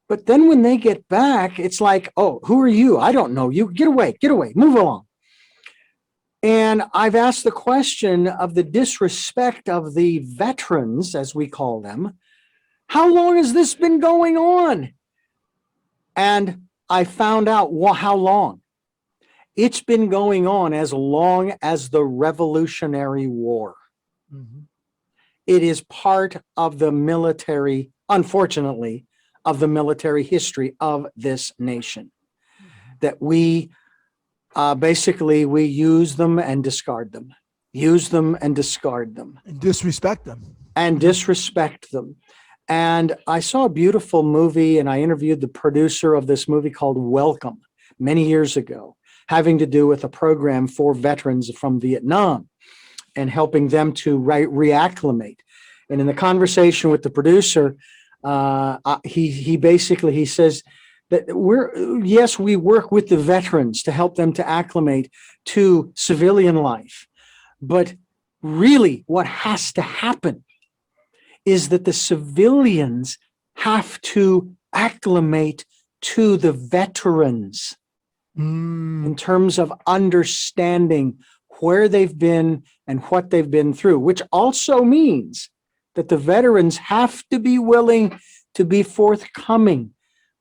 but then when they get back, it's like, oh, who are you? I don't know you. Get away, move along. And I've asked the question of the disrespect of the veterans, as we call them. How long has this been going on? And I found out how long. It's been going on as long as the Revolutionary War. Mm-hmm. It is part of the military, unfortunately, of the military history of this nation, that we basically use them and discard them, use them and discard them. And disrespect them. And disrespect them. And I saw a beautiful movie, and I interviewed the producer of this movie called Welcome many years ago, having to do with a program for veterans from Vietnam and helping them to reacclimate. And in the conversation with the producer, he says that we work with the veterans to help them to acclimate to civilian life. But really what has to happen is that the civilians have to acclimate to the veterans in terms of understanding where they've been and what they've been through, which also means that the veterans have to be willing to be forthcoming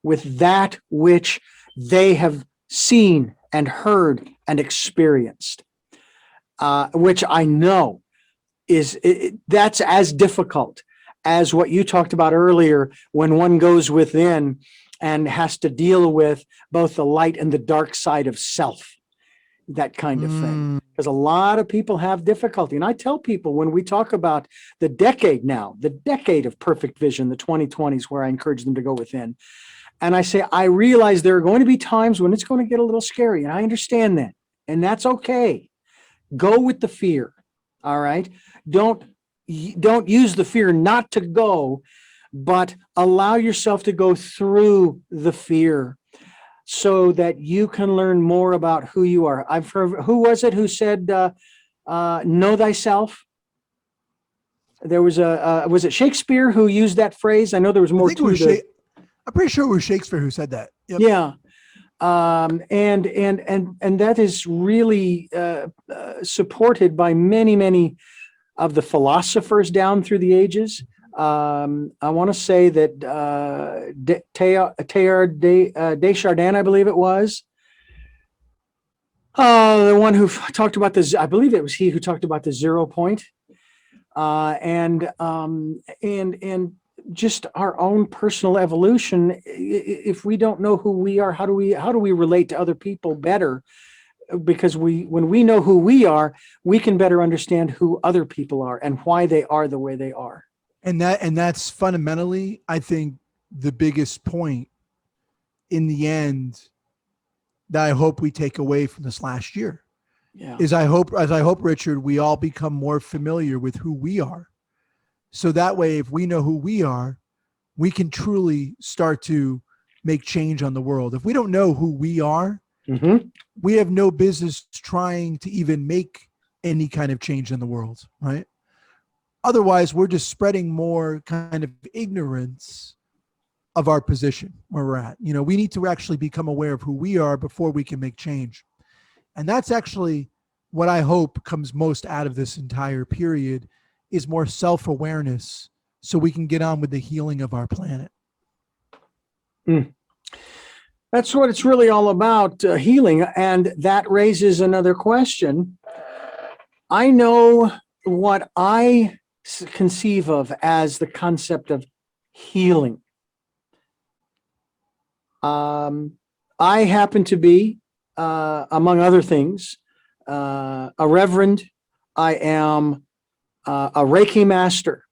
with that which they have seen and heard and experienced, which I know that's as difficult as what you talked about earlier, when one goes within and has to deal with both the light and the dark side of self, that kind of thing. Because a lot of people have difficulty. And I tell people, when we talk about the decade of perfect vision, the 2020s, where I encourage them to go within. And I say, I realize there are going to be times when it's going to get a little scary. And I understand that. And that's okay. Go with the fear. All right. Don't use the fear not to go, but allow yourself to go through the fear so that you can learn more about who you are. I've heard, who was it who said, know thyself? There was was it Shakespeare who used that phrase? I know there was more to the. I'm pretty sure it was Shakespeare who said that. Yep. Yeah. And that is really supported by many of the philosophers down through the ages. I want to say that Teilhard de Chardin, I believe it was, the one who talked about this. I believe it was he who talked about the 0 point, and just our own personal evolution. If we don't know who we are, how do we relate to other people better? Because when we know who we are, we can better understand who other people are and why they are the way they are. And that's fundamentally, I think, the biggest point in the end that I hope we take away from this last year. Yeah. Is I hope, Richard, we all become more familiar with who we are. So that way, if we know who we are, we can truly start to make change on the world. If we don't know who we are, we have no business trying to even make any kind of change in the world, right? Otherwise, we're just spreading more kind of ignorance of our position where we're at. We need to actually become aware of who we are before we can make change. And that's actually what I hope comes most out of this entire period, is more self-awareness so we can get on with the healing of our planet. That's what it's really all about, healing. And that raises another question. I know what I conceive of as the concept of healing. I happen to be, among other things, a reverend. I am a Reiki master.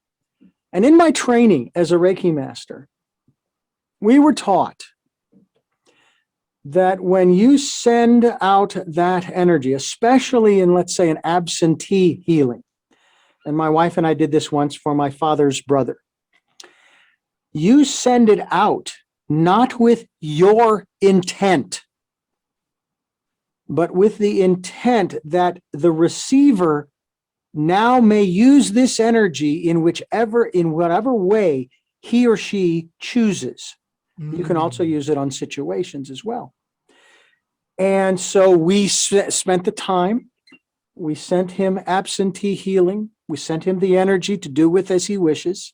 And in my training as a Reiki master, we were taught that when you send out that energy, especially in, let's say, an absentee healing, and my wife and I did this once for my father's brother, you send it out not with your intent, but with the intent that the receiver now may use this energy in whatever way he or she chooses. You can also use it on situations as well. And so we spent the time. We sent him absentee healing. We sent him the energy to do with as he wishes.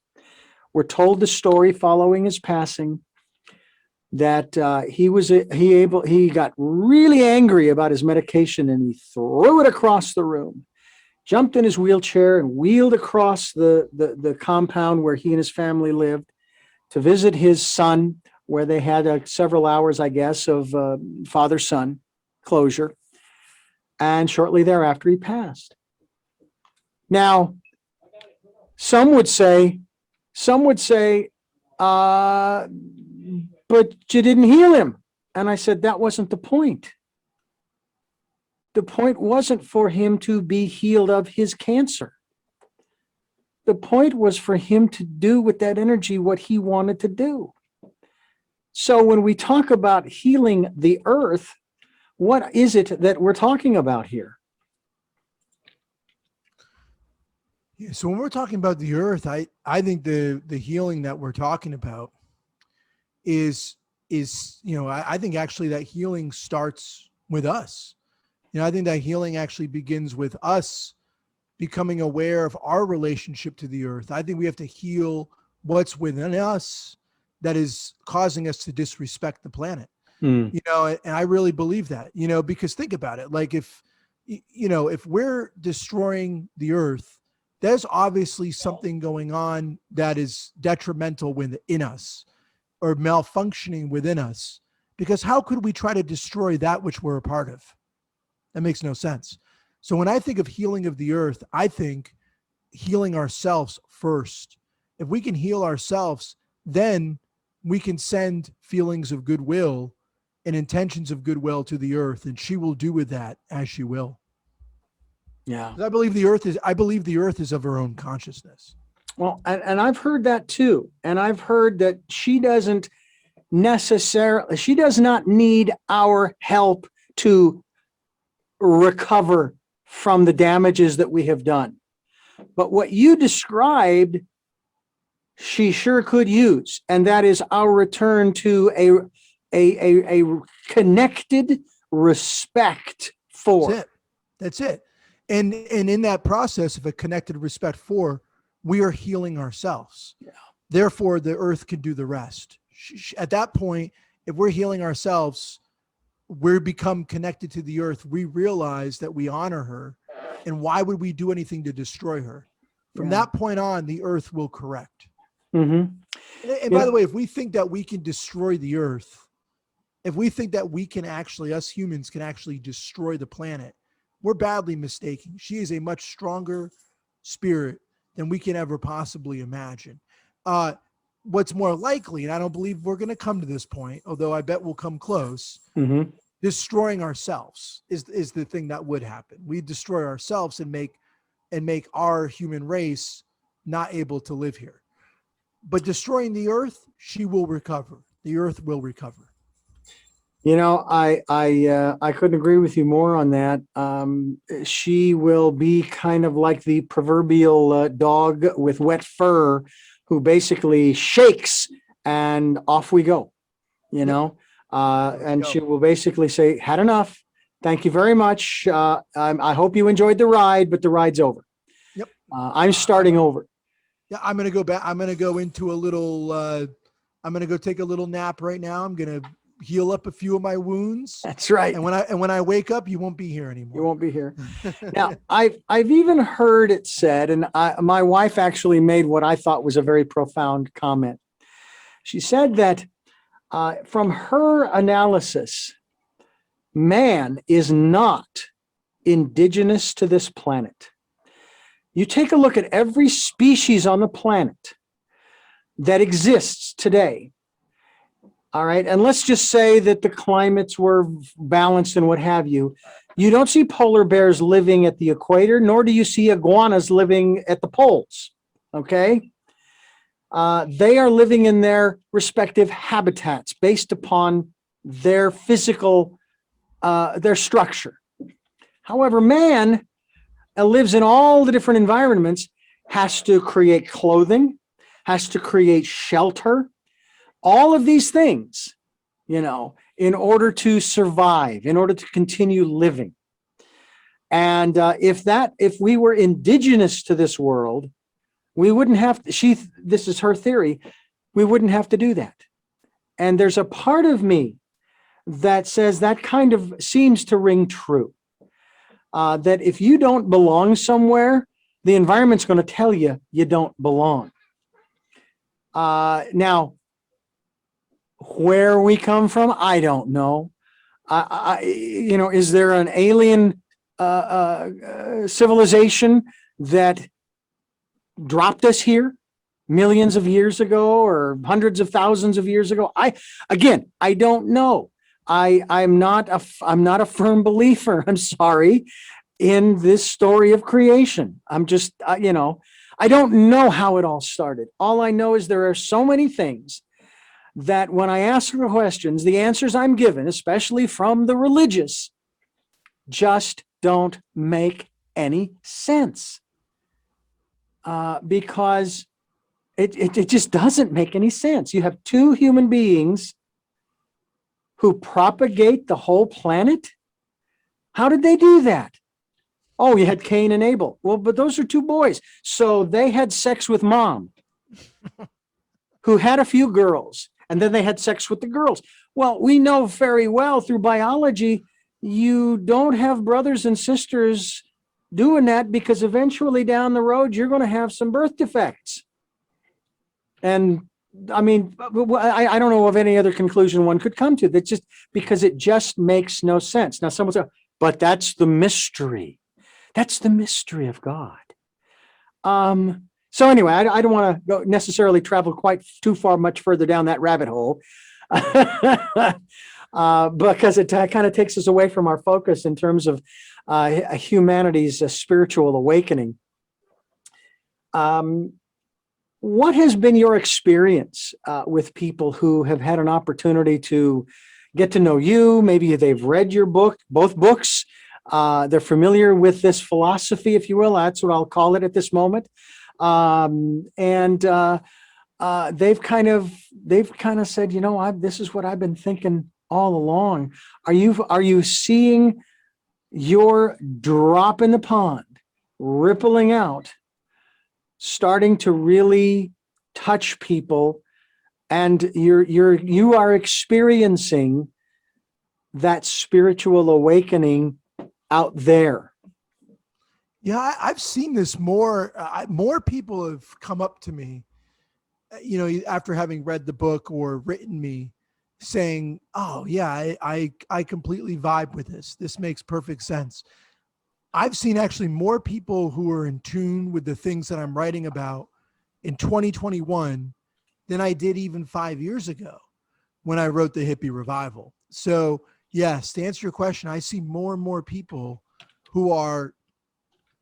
We're told the story following his passing that he got really angry about his medication and he threw it across the room, jumped in his wheelchair and wheeled across the compound where he and his family lived to visit his son, where they had several hours, I guess, of father-son closure. And shortly thereafter, he passed. Now, some would say, but you didn't heal him. And I said, that wasn't the point. The point wasn't for him to be healed of his cancer. The point was for him to do with that energy what he wanted to do. So when we talk about healing the earth, what is it that we're talking about here? Yeah, so when we're talking about the earth, I think the healing that we're talking about is I think actually that healing starts with us. I think that healing actually begins with us becoming aware of our relationship to the earth. I think we have to heal what's within us that is causing us to disrespect the planet. And I really believe that, because think about it. Like if we're destroying the earth, there's obviously something going on that is detrimental within us or malfunctioning within us, because how could we try to destroy that which we're a part of? That makes no sense. So when I think of healing of the earth, I think healing ourselves first. If we can heal ourselves, then we can send feelings of goodwill and intentions of goodwill to the earth, and she will do with that as she will. Yeah. I believe the earth is of her own consciousness. Well, and I've heard that too. And I've heard that she does not need our help to recover from the damages that we have done. But what you described, she sure could use, and that is our return to a connected respect for. That's it. And in that process of a connected respect for, we are healing ourselves. Yeah. Therefore, the earth can do the rest. At that point, if we're healing ourselves, we become connected to the earth. We realize that we honor her. And why would we do anything to destroy her? From that point on, the earth will correct. Mm-hmm. And by the way, if we think that we can destroy the earth, if we think that we can actually, us humans can actually destroy the planet, we're badly mistaken. She is a much stronger spirit than we can ever possibly imagine. What's more likely, and I don't believe we're going to come to this point, although I bet we'll come close, destroying ourselves is the thing that would happen. We destroy ourselves and make our human race not able to live here. But destroying the earth, she will recover. The earth will recover. You know, I couldn't agree with you more on that. She will be kind of like the proverbial dog with wet fur who basically shakes and off we go, you know, and she will basically say, had enough. Thank you very much. I hope you enjoyed the ride, but the ride's over. Yep. I'm starting over. Yeah, I'm going to go back. I'm going to go into a little, I'm going to go take a little nap right now. I'm going to heal up a few of my wounds. That's right. And when I wake up, you won't be here anymore. You won't be here. Now, I've even heard it said, and my wife actually made what I thought was a very profound comment. She said that from her analysis, man is not indigenous to this planet. You take a look at every species on the planet that exists today. All right. And let's just say that the climates were balanced and what have you. You don't see polar bears living at the equator, nor do you see iguanas living at the poles. Okay. They are living in their respective habitats based upon their physical, their structure. However, man lives in all the different environments, has to create clothing, has to create shelter, all of these things, you know, in order to survive, in order to continue living. And if we were indigenous to this world, we wouldn't have to, this is her theory, we wouldn't have to do that. And there's a part of me that says that kind of seems to ring true. That if you don't belong somewhere, the environment's going to tell you you don't belong. Now, where we come from, I don't know. You know, is there an alien civilization that dropped us here millions of years ago or hundreds of thousands of years ago? I don't know. I'm not a firm believer, I'm sorry, in this story of creation. I'm just, you know, I don't know how it all started. All I know is there are so many things that when I ask the questions, the answers I'm given, especially from the religious, just don't make any sense. Because it just doesn't make any sense. You have two human beings who propagate the whole planet. How did they do that? Oh, you had Cain and Abel. Well, but those are two boys. So they had sex with mom, who had a few girls, and then they had sex with the girls. Well, we know very well through biology, you don't have brothers and sisters doing that because eventually down the road, you're going to have some birth defects. And I mean, I don't know of any other conclusion one could come to. That's just because it just makes no sense. Now, someone said, but that's the mystery. That's the mystery of God. So anyway, I don't want to necessarily travel quite too far, much further down that rabbit hole, because it kind of takes us away from our focus in terms of humanity's spiritual awakening. What has been your experience with people who have had an opportunity to get to know you? Maybe they've read your book, both books. They're familiar with this philosophy, if you will. That's what I'll call it at this moment. And they've kind of said, this is what I've been thinking all along. Are you seeing your drop in the pond rippling out, starting to really touch people, and you are experiencing that spiritual awakening out there? Yeah, I've seen this more. More people have come up to me, after having read the book or written me, saying, "Oh yeah, I completely vibe with this. This makes perfect sense." I've seen actually more people who are in tune with the things that I'm writing about in 2021 than I did even 5 years ago when I wrote the hippie revival. So yes, to answer your question, I see more and more people who are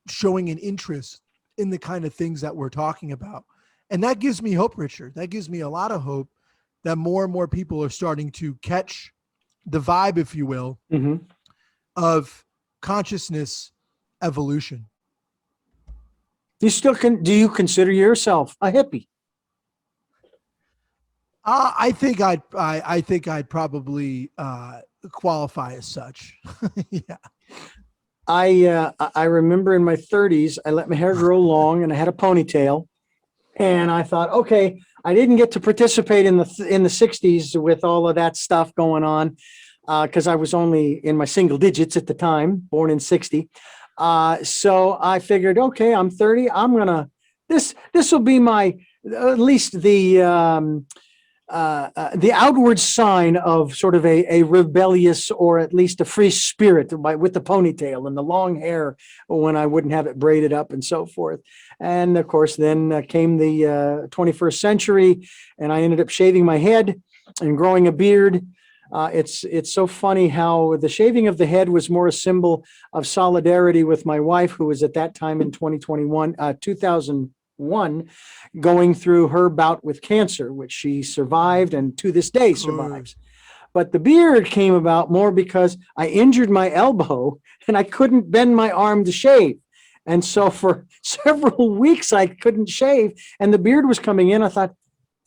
showing an interest in the kind of things that we're talking about. And that gives me hope, Richard. That gives me a lot of hope that more and more people are starting to catch the vibe, if you will, of consciousness evolution. Do you consider yourself a hippie? I think I'd probably qualify as such. Yeah. I remember in my 30s, I let my hair grow long and I had a ponytail, and I thought, okay, I didn't get to participate in the 60s with all of that stuff going on, because I was only in my single digits at the time, born in 60. So I figured, okay, I'm 30. This will be my, at least the outward sign of sort of a rebellious, or at least a free spirit, with the ponytail and the long hair when I wouldn't have it braided up and so forth. And of course, then came the 21st century, and I ended up shaving my head and growing a beard. It's so funny how the shaving of the head was more a symbol of solidarity with my wife, who was at that time in 2001, going through her bout with cancer, which she survived and to this day survives. But the beard came about more because I injured my elbow and I couldn't bend my arm to shave. And so for several weeks, I couldn't shave, and the beard was coming in. I thought,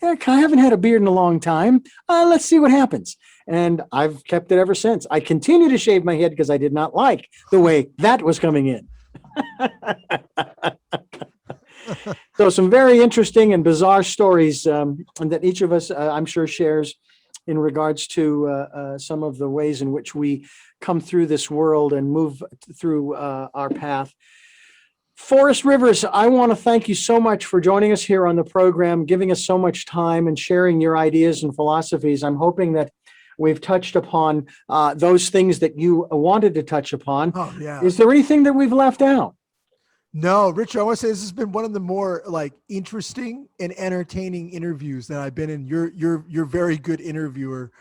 heck, I haven't had a beard in a long time. Let's see what happens. And I've kept it ever since. I continue to shave my head because I did not like the way that was coming in. So some very interesting and bizarre stories that each of us, I'm sure, shares in regards to some of the ways in which we come through this world and move through our path. Forrest Rivers, I want to thank you so much for joining us here on the program, giving us so much time and sharing your ideas and philosophies. I'm hoping that we've touched upon those things that you wanted to touch upon. Oh, yeah. Is there anything that we've left out? No, Richard, I want to say this has been one of the more interesting and entertaining interviews that I've been in. You're very good interviewer.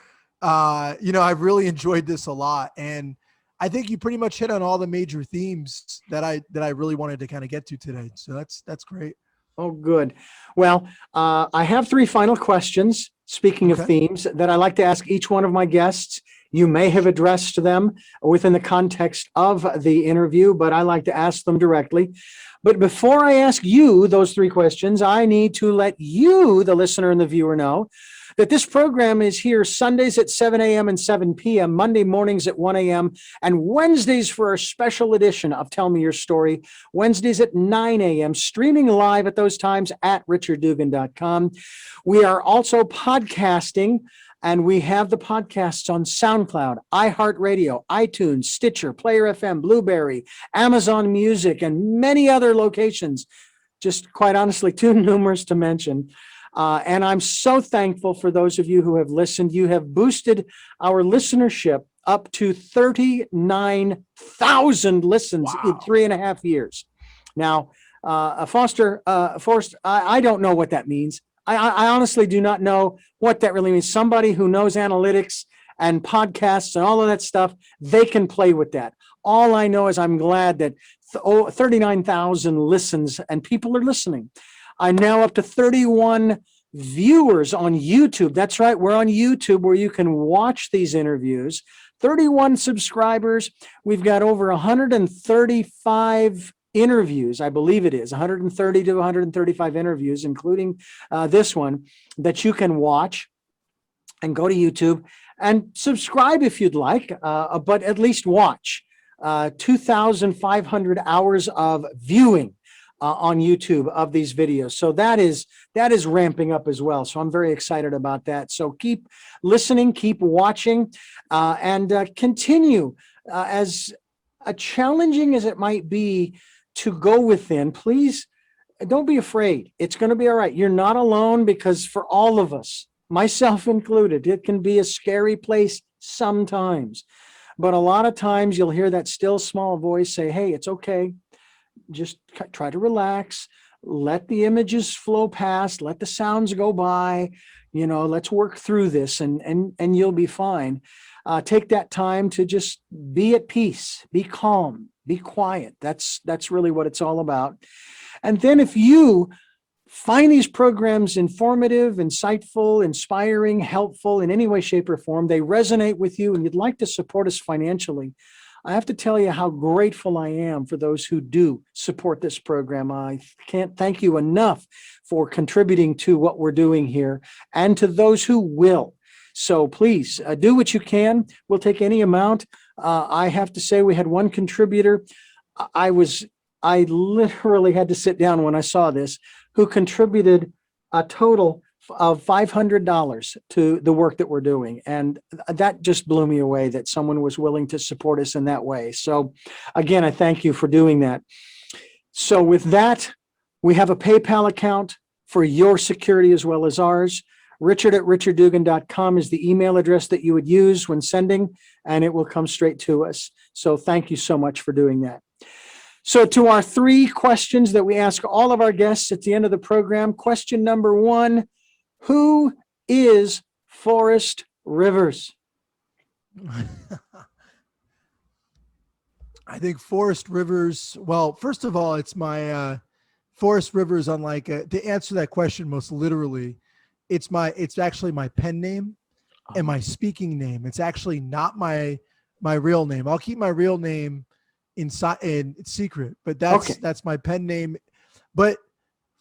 I've really enjoyed this a lot, and I think you pretty much hit on all the major themes that I really wanted to kind of get to today. So that's great. Oh, good. Well, I have 3 final questions, speaking of themes, that I like to ask each one of my guests. You may have addressed them within the context of the interview, but I like to ask them directly. But before I ask you those 3 questions, I need to let you, the listener and the viewer, know that this program is here Sundays at 7 a.m. and 7 p.m., Monday mornings at 1 a.m., and Wednesdays for our special edition of Tell Me Your Story, Wednesdays at 9 a.m., streaming live at those times at richarddugan.com. We are also podcasting, and we have the podcasts on SoundCloud, iHeartRadio, iTunes, Stitcher, Player FM, Blueberry, Amazon Music, and many other locations, just quite honestly too numerous to mention. And I'm so thankful for those of you who have listened. You have boosted our listenership up to 39,000 listens in 3.5 years. Now, Forrest, I don't know what that means. I honestly do not know what that really means. Somebody who knows analytics and podcasts and all of that stuff, they can play with that. All I know is I'm glad that 39,000 listens and people are listening. I'm now up to 31 viewers on YouTube. That's right, we're on YouTube where you can watch these interviews. 31 subscribers. We've got over 135 interviews, I believe it is 130 to 135 interviews, including this one, that you can watch. And go to YouTube and subscribe if you'd like, but at least watch. 2,500 hours of viewing on YouTube of these videos. So that is ramping up as well. So I'm very excited about that. So keep listening, keep watching, and continue as challenging as it might be to go within. Please don't be afraid. It's going to be all right. You're not alone, because for all of us, myself included, it can be a scary place sometimes. But a lot of times you'll hear that still small voice say, hey, it's okay. Just try to relax. Let the images flow past. Let the sounds go by. Let's work through this, and you'll be fine. Take that time to just be at peace, be calm, be quiet. That's really what it's all about. And then if you find these programs informative, insightful, inspiring, helpful in any way, shape, or form, they resonate with you, and you'd like to support us financially, I have to tell you how grateful I am for those who do support this program. I can't thank you enough for contributing to what we're doing here, and to those who will. So please do what you can. We'll take any amount. I have to say, we had one contributor. I literally had to sit down when I saw this, who contributed a total of $500 to the work that we're doing. And that just blew me away, that someone was willing to support us in that way. So again, I thank you for doing that. So with that, we have a PayPal account for your security as well as ours. Richard@richarddugan.com is the email address that you would use when sending, and it will come straight to us. So thank you so much for doing that. So to our 3 questions that we ask all of our guests at the end of the program. Question number 1, who is Forrest Rivers? I think Forrest Rivers, well, first of all, it's my Forrest Rivers, unlike to answer that question most literally, it's actually my pen name and my speaking name. It's actually not my real name. I'll keep my real name in secret, but that's my pen name. But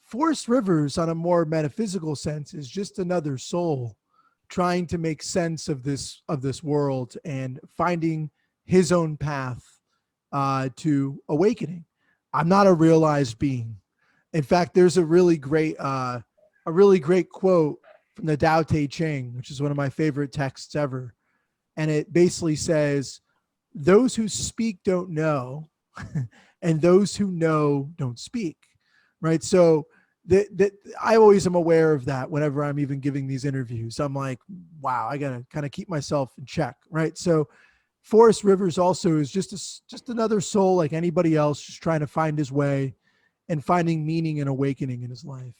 Forrest Rivers, on a more metaphysical sense, is just another soul trying to make sense of this world and finding his own path to awakening. I'm not a realized being. In fact, there's a really great quote from the Tao Te Ching, which is one of my favorite texts ever, and it basically says, "Those who speak don't know, and those who know don't speak." Right. So that I always am aware of that whenever I'm even giving these interviews. I'm like, wow, I got to kind of keep myself in check. Right. So Forrest Rivers also is just another soul like anybody else, just trying to find his way and finding meaning and awakening in his life.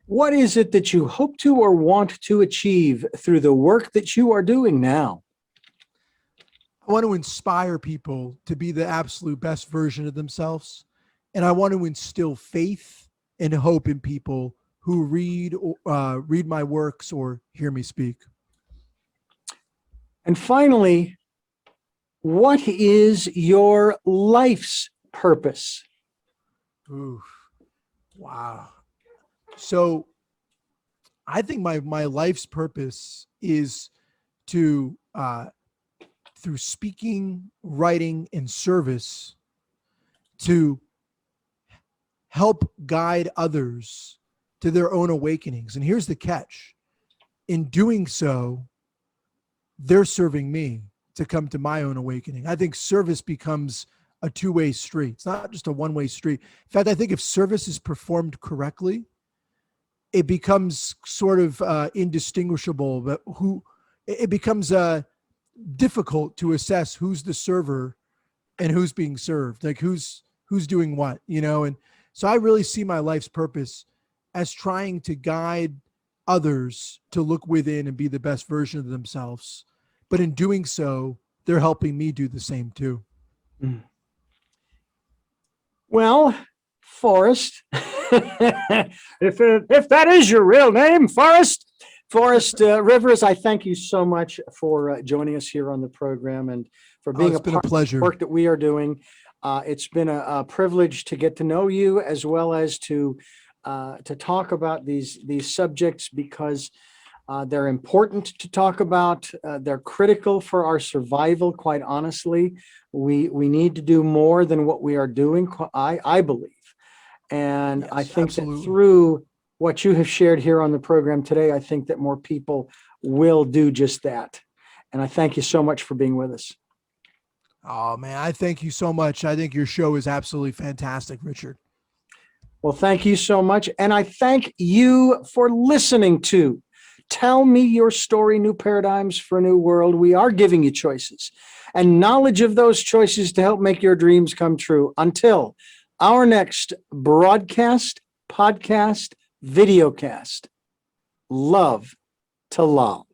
What is it that you hope to or want to achieve through the work that you are doing now? I want to inspire people to be the absolute best version of themselves. And I want to instill faith and hope in people who read my works or hear me speak. And finally, what is your life's purpose? Ooh, wow. So I think my life's purpose is to, through speaking, writing, and service, to help guide others to their own awakenings. And here's the catch. In doing so, they're serving me to come to my own awakening. I think service becomes a two-way street. It's not just a one-way street. In fact, I think if service is performed correctly, it becomes sort of indistinguishable, but it becomes difficult to assess who's the server and who's being served, like who's doing what, and so I really see my life's purpose as trying to guide others to look within and be the best version of themselves. But in doing so, they're helping me do the same too. Well, Forrest, If that is your real name, Forrest Rivers, I thank you so much for joining us here on the program and for being It's a been a part of the pleasure. work that we are doing. It's been a privilege to get to know you as well as to talk about these subjects because they're important to talk about. They're critical for our survival. Quite honestly, we need to do more than what we are doing. I believe. And I Yes, think that absolutely. through what you have shared here on the program today, I think that more people will do just that. And I thank you so much for being with us. Oh man, I thank you so much. I think your show is absolutely fantastic, Richard. Well, thank you so much. And I thank you for listening to Tell Me Your Story, New Paradigms for a New World. We are giving you choices and knowledge of those choices to help make your dreams come true. Until our next broadcast, podcast, videocast, love to love.